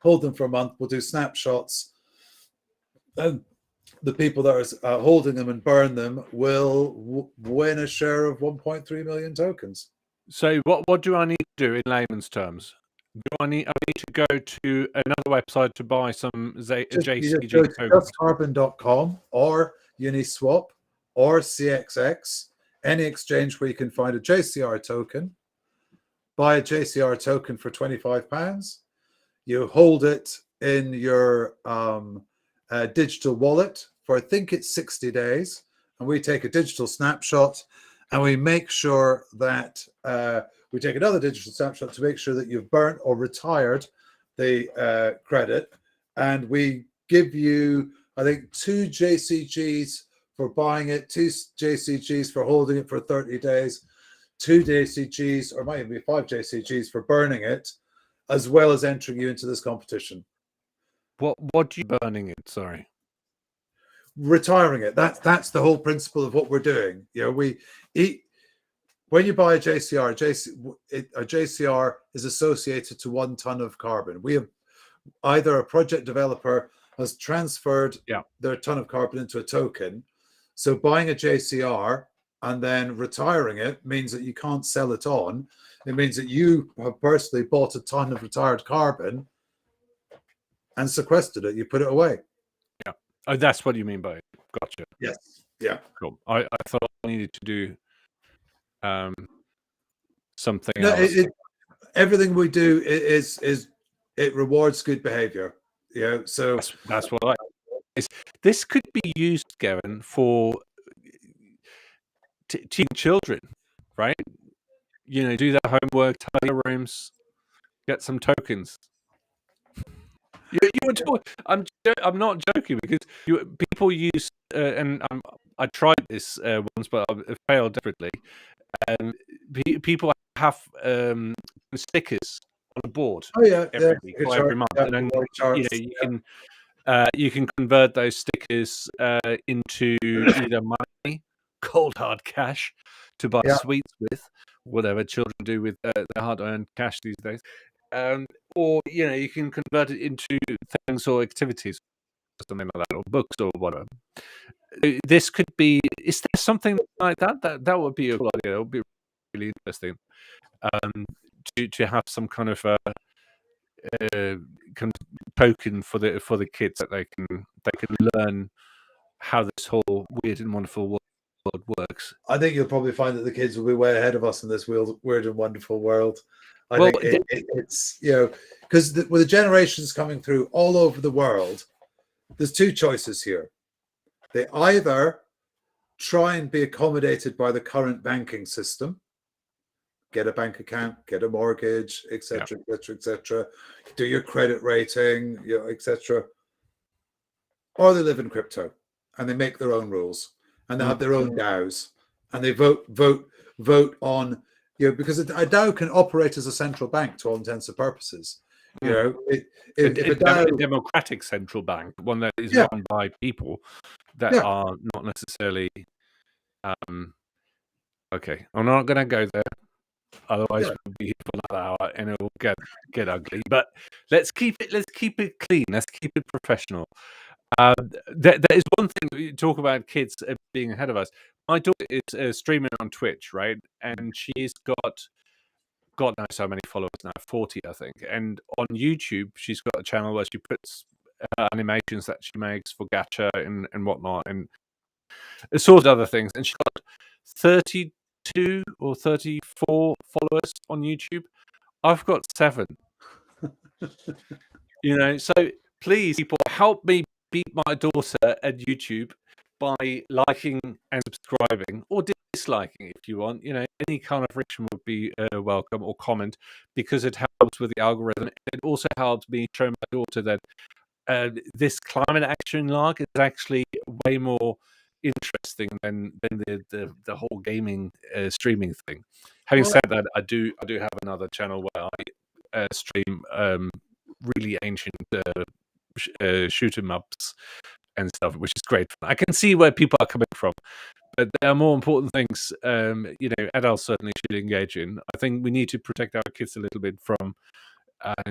Speaker 2: Hold them for a month. We'll do snapshots, and the people that are holding them and burn them will win a share of 1.3 million tokens.
Speaker 1: So what do I need to do in layman's terms? I need to go to another website to buy some JCG tokens?
Speaker 2: JustCarbon.com or Uniswap or CXX, any exchange where you can find a JCR token. Buy a JCR token for £25. You hold it in your digital wallet for, I think it's 60 days. And we take a digital snapshot, and we make sure that we take another digital snapshot to make sure that you've burnt or retired the credit. And we give you, I think, 2 JCGs for buying it, 2 JCGs for holding it for 30 days, 2 JCGs, or might even be 5 JCGs for burning it, as well as entering you into this competition.
Speaker 1: What do you burning it? Sorry.
Speaker 2: Retiring it. That's the whole principle of what we're doing. When you buy a JCR, a JCR is associated to 1 ton of carbon. We have either a project developer has transferred their ton of carbon into a token. So buying a JCR and then retiring it means that you can't sell it on. It means that you have personally bought a ton of retired carbon and sequestered it. You put it away.
Speaker 1: Yeah. Oh, that's what you mean by it. Gotcha.
Speaker 2: Yes. Yeah.
Speaker 1: Cool. I thought I needed to do something else.
Speaker 2: Everything we do is it rewards good behavior. So
Speaker 1: that's what this could be used, Gavin, for teaching children, right? Do their homework, tidy their rooms, get some tokens. You were talking. I'm not joking, because people use and I tried this once, but I failed desperately. People have stickers on a board. Every week or every month, and then you can convert those stickers into either money, cold hard cash, to buy sweets with, whatever children do with their hard-earned cash these days, or you can convert it into things or activities. something like that, or books or whatever. This could be. Is there something like that? That would be a cool idea. It would be really interesting. To have some kind of token for the kids that they can learn how this whole weird and wonderful world works.
Speaker 2: I think you'll probably find that the kids will be way ahead of us in this weird and wonderful world. I think it's, you know, because with the generations coming through all over the world, there's two choices here. They either try and be accommodated by the current banking system, get a bank account, get a mortgage, etc., etc., etc., do your credit rating, you know, etc., or they live in crypto and they make their own rules and they have their own DAOs and they vote on, you know, because a DAO can operate as a central bank to all intents and purposes. You know,
Speaker 1: a democratic central bank, one that is run by people that are not necessarily. Okay, I'm not going to go there. Otherwise, we'll be here for another hour and it will get ugly. But let's keep it clean. Let's keep it professional. There is one thing we talk about kids being ahead of us. My daughter is streaming on Twitch, right? And she's got God knows how many followers now, 40, I think. And on YouTube, she's got a channel where she puts animations that she makes for gacha and whatnot, and sort of other things. And she's got 32 or 34 followers on YouTube. I've got 7. You know, so please, people, help me beat my daughter at YouTube by liking and subscribing, or disliking if you want. You know, any kind of reaction would be welcome, or comment, because it helps with the algorithm. It also helps me show my daughter that this climate action log is actually way more interesting than the whole gaming streaming thing. Having said that, I do have another channel where I stream really ancient shoot 'em ups and stuff, which is great fun. I can see where people are coming from, but there are more important things, you know, adults certainly should engage in. I think we need to protect our kids a little bit from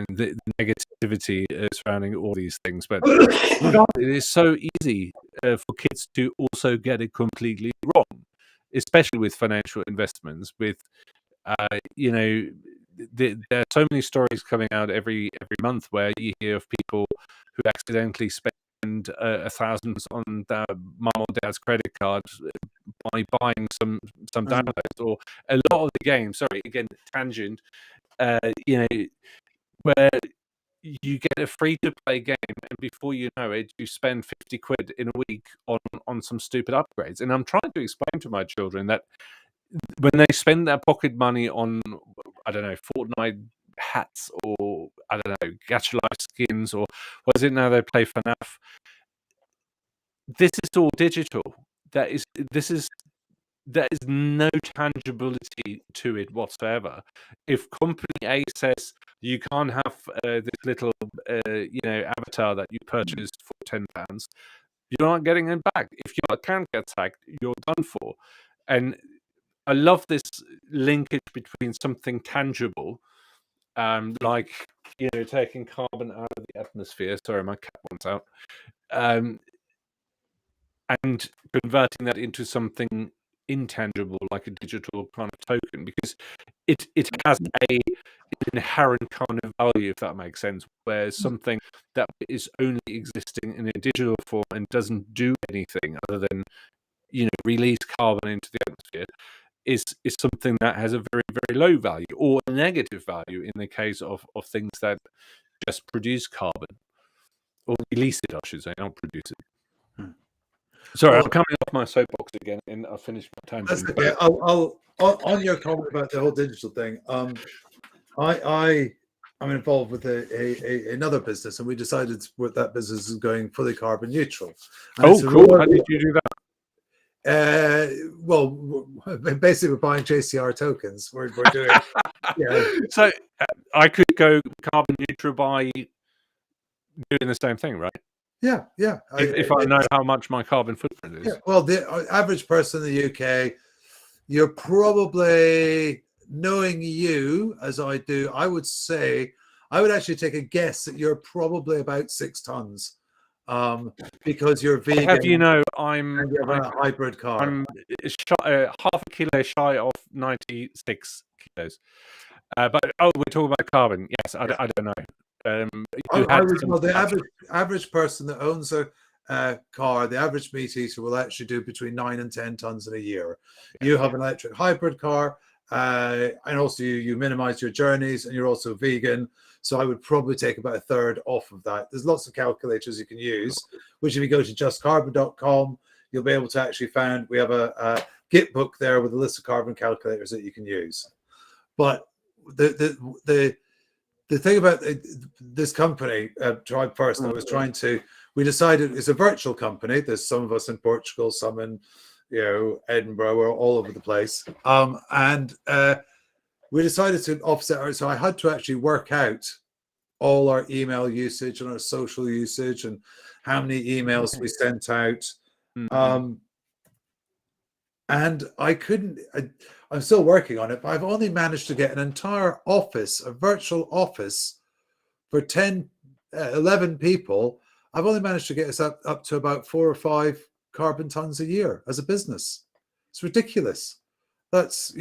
Speaker 1: the negativity surrounding all these things. But God, it is so easy for kids to also get it completely wrong, especially with financial investments. With you know, there are so many stories coming out every month where you hear of people who accidentally spend $1,000 on their mum or dad's credit card by buying some downloads, or a lot of the games. Sorry, again, tangent. You know, where you get a free-to-play game, and before you know it, you spend 50 quid in a week on some stupid upgrades. And I'm trying to explain to my children that when they spend their pocket money on, I don't know, Fortnite hats, or I don't know, Gacha Life skins, or what is it now they play FNAF, this is all digital. There is no tangibility to it whatsoever. If company A says you can't have this little you know, avatar that you purchased for £10, you're not getting it back. If your account gets hacked, you're done for. And I love this linkage between something tangible, like, you know, taking carbon out of the atmosphere. Sorry, my cat wants out. And converting that into something intangible, like a digital kind of token, because it has an inherent kind of value, if that makes sense. Whereas something that is only existing in a digital form and doesn't do anything other than, you know, release carbon into the atmosphere is something that has a very, very low value, or a negative value in the case of things that just produce carbon, or release it, I should say, not produce it. Sorry, I'm coming off my soapbox again, and I'll finish my tangent.
Speaker 2: That's okay. I'll on your comment about the whole digital thing. I'm involved with another business, and we decided that business is going fully carbon neutral. And
Speaker 1: cool! How did you do that?
Speaker 2: Well, basically, we're buying JCR tokens. We're doing. Yeah.
Speaker 1: So I could go carbon neutral by doing the same thing, right?
Speaker 2: Yeah.
Speaker 1: If I know how much my carbon footprint is.
Speaker 2: Yeah. Well, the average person in the UK, you're probably, knowing you as I do, I would say, I would actually take a guess that you're probably about 6 tons because you're vegan.
Speaker 1: Have you know,
Speaker 2: and you have a hybrid car.
Speaker 1: I'm half a kilo shy of 96 kilos. But we're talking about carbon. Yes, I don't know.
Speaker 2: The average person that owns a car, the average meat eater will actually do between 9 and 10 tons in a year. You have an electric hybrid car, and also you minimize your journeys, and you're also vegan. So I would probably take about a third off of that. There's lots of calculators you can use, which if you go to justcarbon.com, you'll be able to actually find. We have a Git book there with a list of carbon calculators that you can use. But the thing about this company, Tribe First, that was trying to, we decided it's a virtual company. There's some of us in Portugal, some in, Edinburgh, we're all over the place. And we decided to offset. So I had to actually work out all our email usage and our social usage and how many emails we sent out. And I couldn't, I'm still working on it, but I've only managed to get an entire office, a virtual office for 11 people. I've only managed to get us up to about 4 or 5 carbon tons a year as a business. It's ridiculous. That's,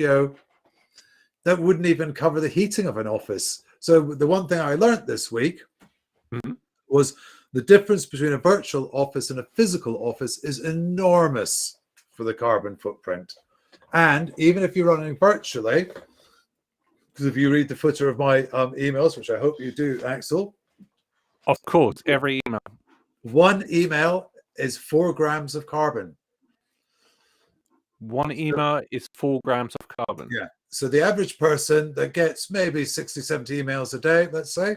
Speaker 2: that wouldn't even cover the heating of an office. So the one thing I learned this week was the difference between a virtual office and a physical office is enormous for the carbon footprint. And even if you're running virtually, because if you read the footer of my emails, which I hope you do, Axel.
Speaker 1: Of course, every email.
Speaker 2: One email is 4 grams of carbon.
Speaker 1: One email is 4 grams of carbon.
Speaker 2: Yeah. So the average person that gets maybe 60, 70 emails a day, let's say,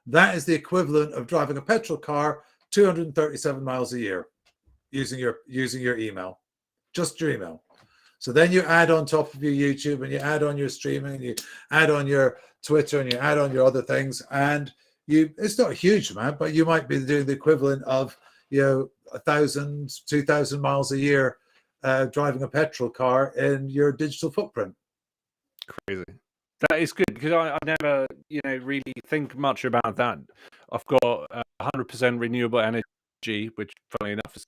Speaker 2: that is the equivalent of driving a petrol car 237 miles a year using your email, just your email. So then you add on top of your YouTube, and you add on your streaming, and you add on your Twitter, and you add on your other things, and it's not a huge amount, but you might be doing the equivalent of 1,000, 2,000 miles a year driving a petrol car in your digital footprint.
Speaker 1: Crazy. That is good, because I never, really think much about that. I've got 100% renewable energy, which, funnily enough, has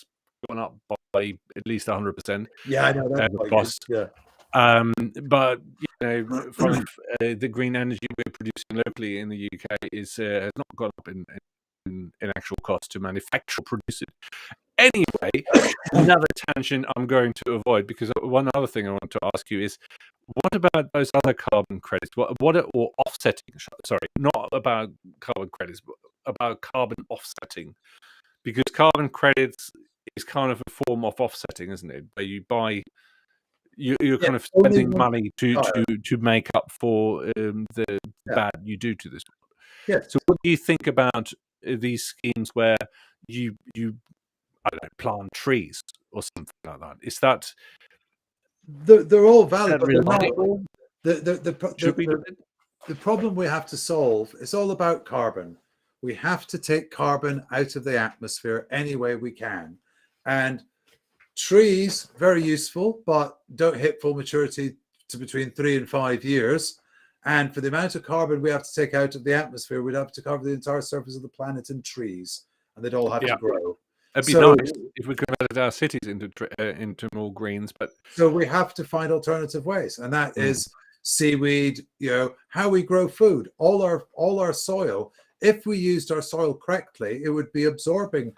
Speaker 1: gone up by at least 100%.
Speaker 2: Yeah, I know that's
Speaker 1: cost.
Speaker 2: Yeah.
Speaker 1: But from the green energy we're producing locally in the UK has not gone up in actual cost to manufacture, produce it. Anyway, another tangent I'm going to avoid, because one other thing I want to ask you is, what about those other carbon credits? Or offsetting? Sorry, not about carbon credits, but about carbon offsetting, because carbon credits is kind of a form of offsetting, isn't it? Where you buy, you're kind of spending money to make up for the bad you do to this world.
Speaker 2: Yes.
Speaker 1: So, what do you think about these schemes where you I don't know, plant trees or something like that? Is that
Speaker 2: they're all valid, but
Speaker 1: reliable?
Speaker 2: The problem we have to solve is all about carbon. We have to take carbon out of the atmosphere any way we can. And trees, very useful, but don't hit full maturity to between 3 and 5 years. And for the amount of carbon we have to take out of the atmosphere, we'd have to cover the entire surface of the planet in trees, and they'd all have to grow.
Speaker 1: It'd be nice if we converted our cities into more greens, but
Speaker 2: so we have to find alternative ways, and that is seaweed. How we grow food, all our soil. If we used our soil correctly, it would be absorbing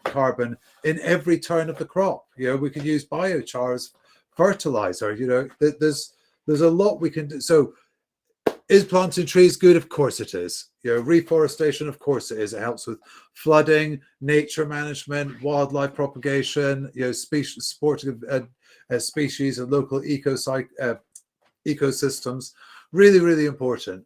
Speaker 2: carbon in every turn of the crop. We could use biochar as fertilizer. There's a lot we can do. So is planting trees good? Of course it is. Reforestation, of course it is. It helps with flooding, nature management, wildlife propagation, species, supporting species and local ecosystems. Really, really important.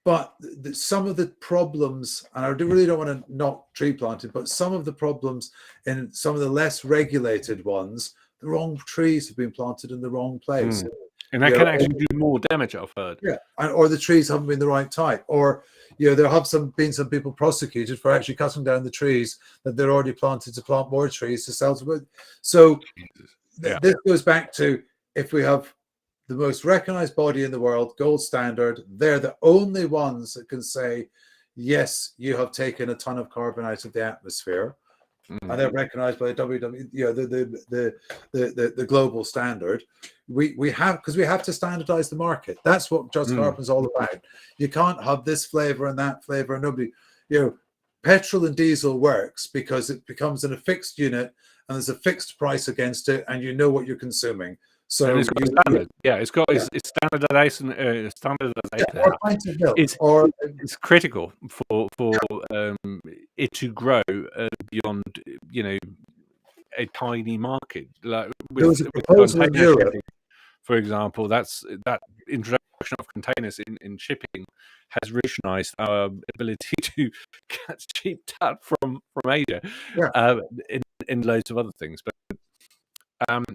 Speaker 2: But some of the problems, and I really don't want to knock tree planting, but some of the problems in some of the less regulated ones, the wrong trees have been planted in the wrong place.
Speaker 1: And that can actually do more damage, I've heard.
Speaker 2: Yeah, or the trees haven't been the right type, or there have been some people prosecuted for actually cutting down the trees that they're already planted to plant more trees to sell to wood. So this goes back to, if we have the most recognized body in the world, gold standard, they're the only ones that can say yes, you have taken a ton of carbon out of the atmosphere, and they're recognized by the the global standard. We have, because we have to standardize the market. That's what Just Carbon is all about. You can't have this flavor and that flavor, and nobody, petrol and diesel works because it becomes in a fixed unit and there's a fixed price against it, and you know what you're consuming. So
Speaker 1: and it's got a standard. It's standardization. It's critical for it to grow beyond a tiny market. Like with container shipping, for example, that introduction of containers in shipping has revolutionized our ability to get cheap tap from Asia, in loads of other things. But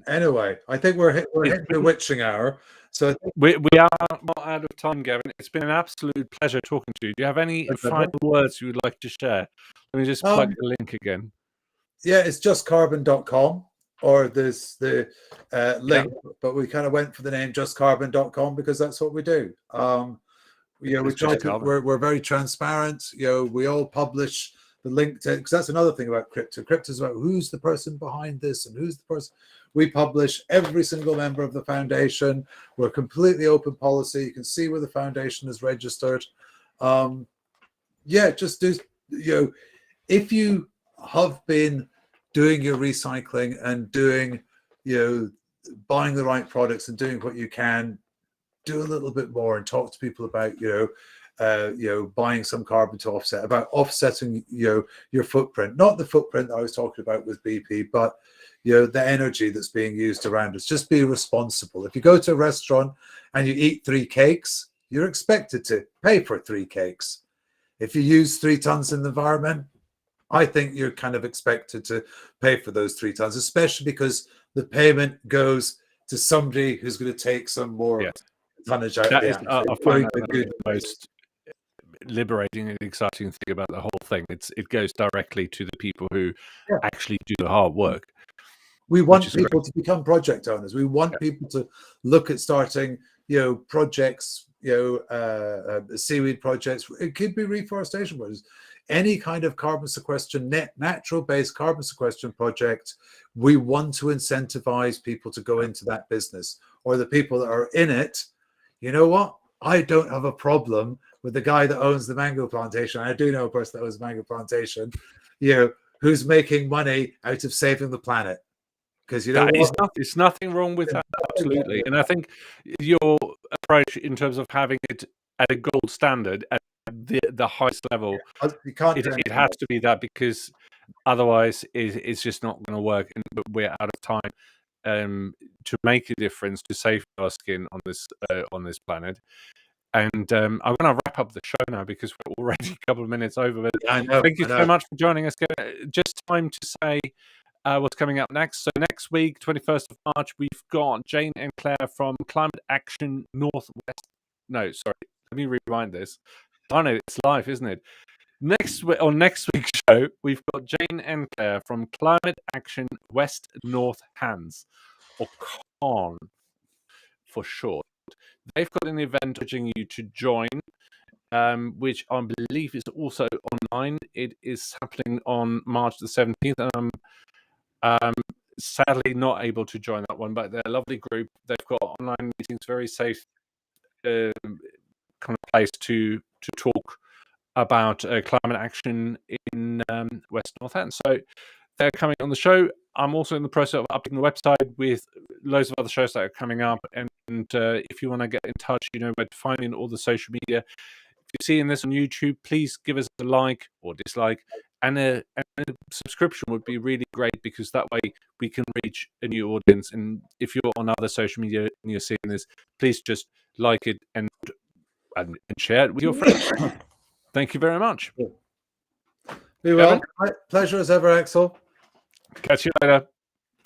Speaker 2: anyway, I think we're hitting the witching hour. So
Speaker 1: we are not out of time, Gavin. It's been an absolute pleasure talking to you. Do you have any final words you would like to share? Let me just plug the link again.
Speaker 2: Yeah, it's justcarbon.com, or there's the link, but we kind of went for the name justcarbon.com because that's what we do. We try to, we're very transparent. We all publish the link to, because that's another thing about crypto. Crypto is about who's the person behind this and who's the person. We publish every single member of the foundation. We're completely open policy. You can see where the foundation is registered. Just do, if you have been doing your recycling and doing, buying the right products and doing what you can, do a little bit more and talk to people about, buying some carbon to offset, about offsetting, your footprint, not the footprint that I was talking about with BP, but, the energy that's being used around us. Just be responsible. If you go to a restaurant and you eat 3 cakes, you're expected to pay for 3 cakes. If you use 3 tons in the environment, I think you're kind of expected to pay for those 3 tons, especially because the payment goes to somebody who's going to take some more tonnage out of the atmosphere.
Speaker 1: I find that the most liberating and exciting thing about the whole thing. It goes directly to the people who actually do the hard work.
Speaker 2: We want people to become project owners. We want people to look at starting, projects, seaweed projects. It could be reforestation projects. Any kind of carbon sequestration, natural-based carbon sequestration project. We want to incentivize people to go into that business, or the people that are in it. You know what? I don't have a problem with the guy that owns the mango plantation. I do know a person that owns a mango plantation, who's making money out of saving the planet. Because
Speaker 1: there's nothing wrong with that, absolutely. And I think your approach in terms of having it at a gold standard at the highest level, it has to be that, because otherwise it's just not going to work, and we're out of time to make a difference, to save our skin on this planet. And I'm going to wrap up the show now because we're already a couple of minutes over. But thank you so much for joining us. Just time to say what's coming up next. So next week, 21st of March, we've got Jane and Claire from Climate Action Northwest. No, sorry. Let me rewind this. Darn it, it's live, isn't it? Next week's show, we've got Jane and Claire from Climate Action West North Hands, or CON for short. They've got an event urging you to join, which I believe is also online. It is happening on March the 17th, and I'm sadly not able to join that one, but they're a lovely group. They've got online meetings, very safe kind of place to talk about climate action in West North End. So they're coming on the show. I'm also in the process of updating the website with loads of other shows that are coming up. And if you want to get in touch, you know where to find in all the social media. If you're seeing this on YouTube, please give us a like or dislike. And a subscription would be really great, because that way we can reach a new audience. And if you're on other social media and you're seeing this, please just like it and share it with your friends. Thank you very much.
Speaker 2: Be well. Pleasure as ever, Axel.
Speaker 1: Catch you later.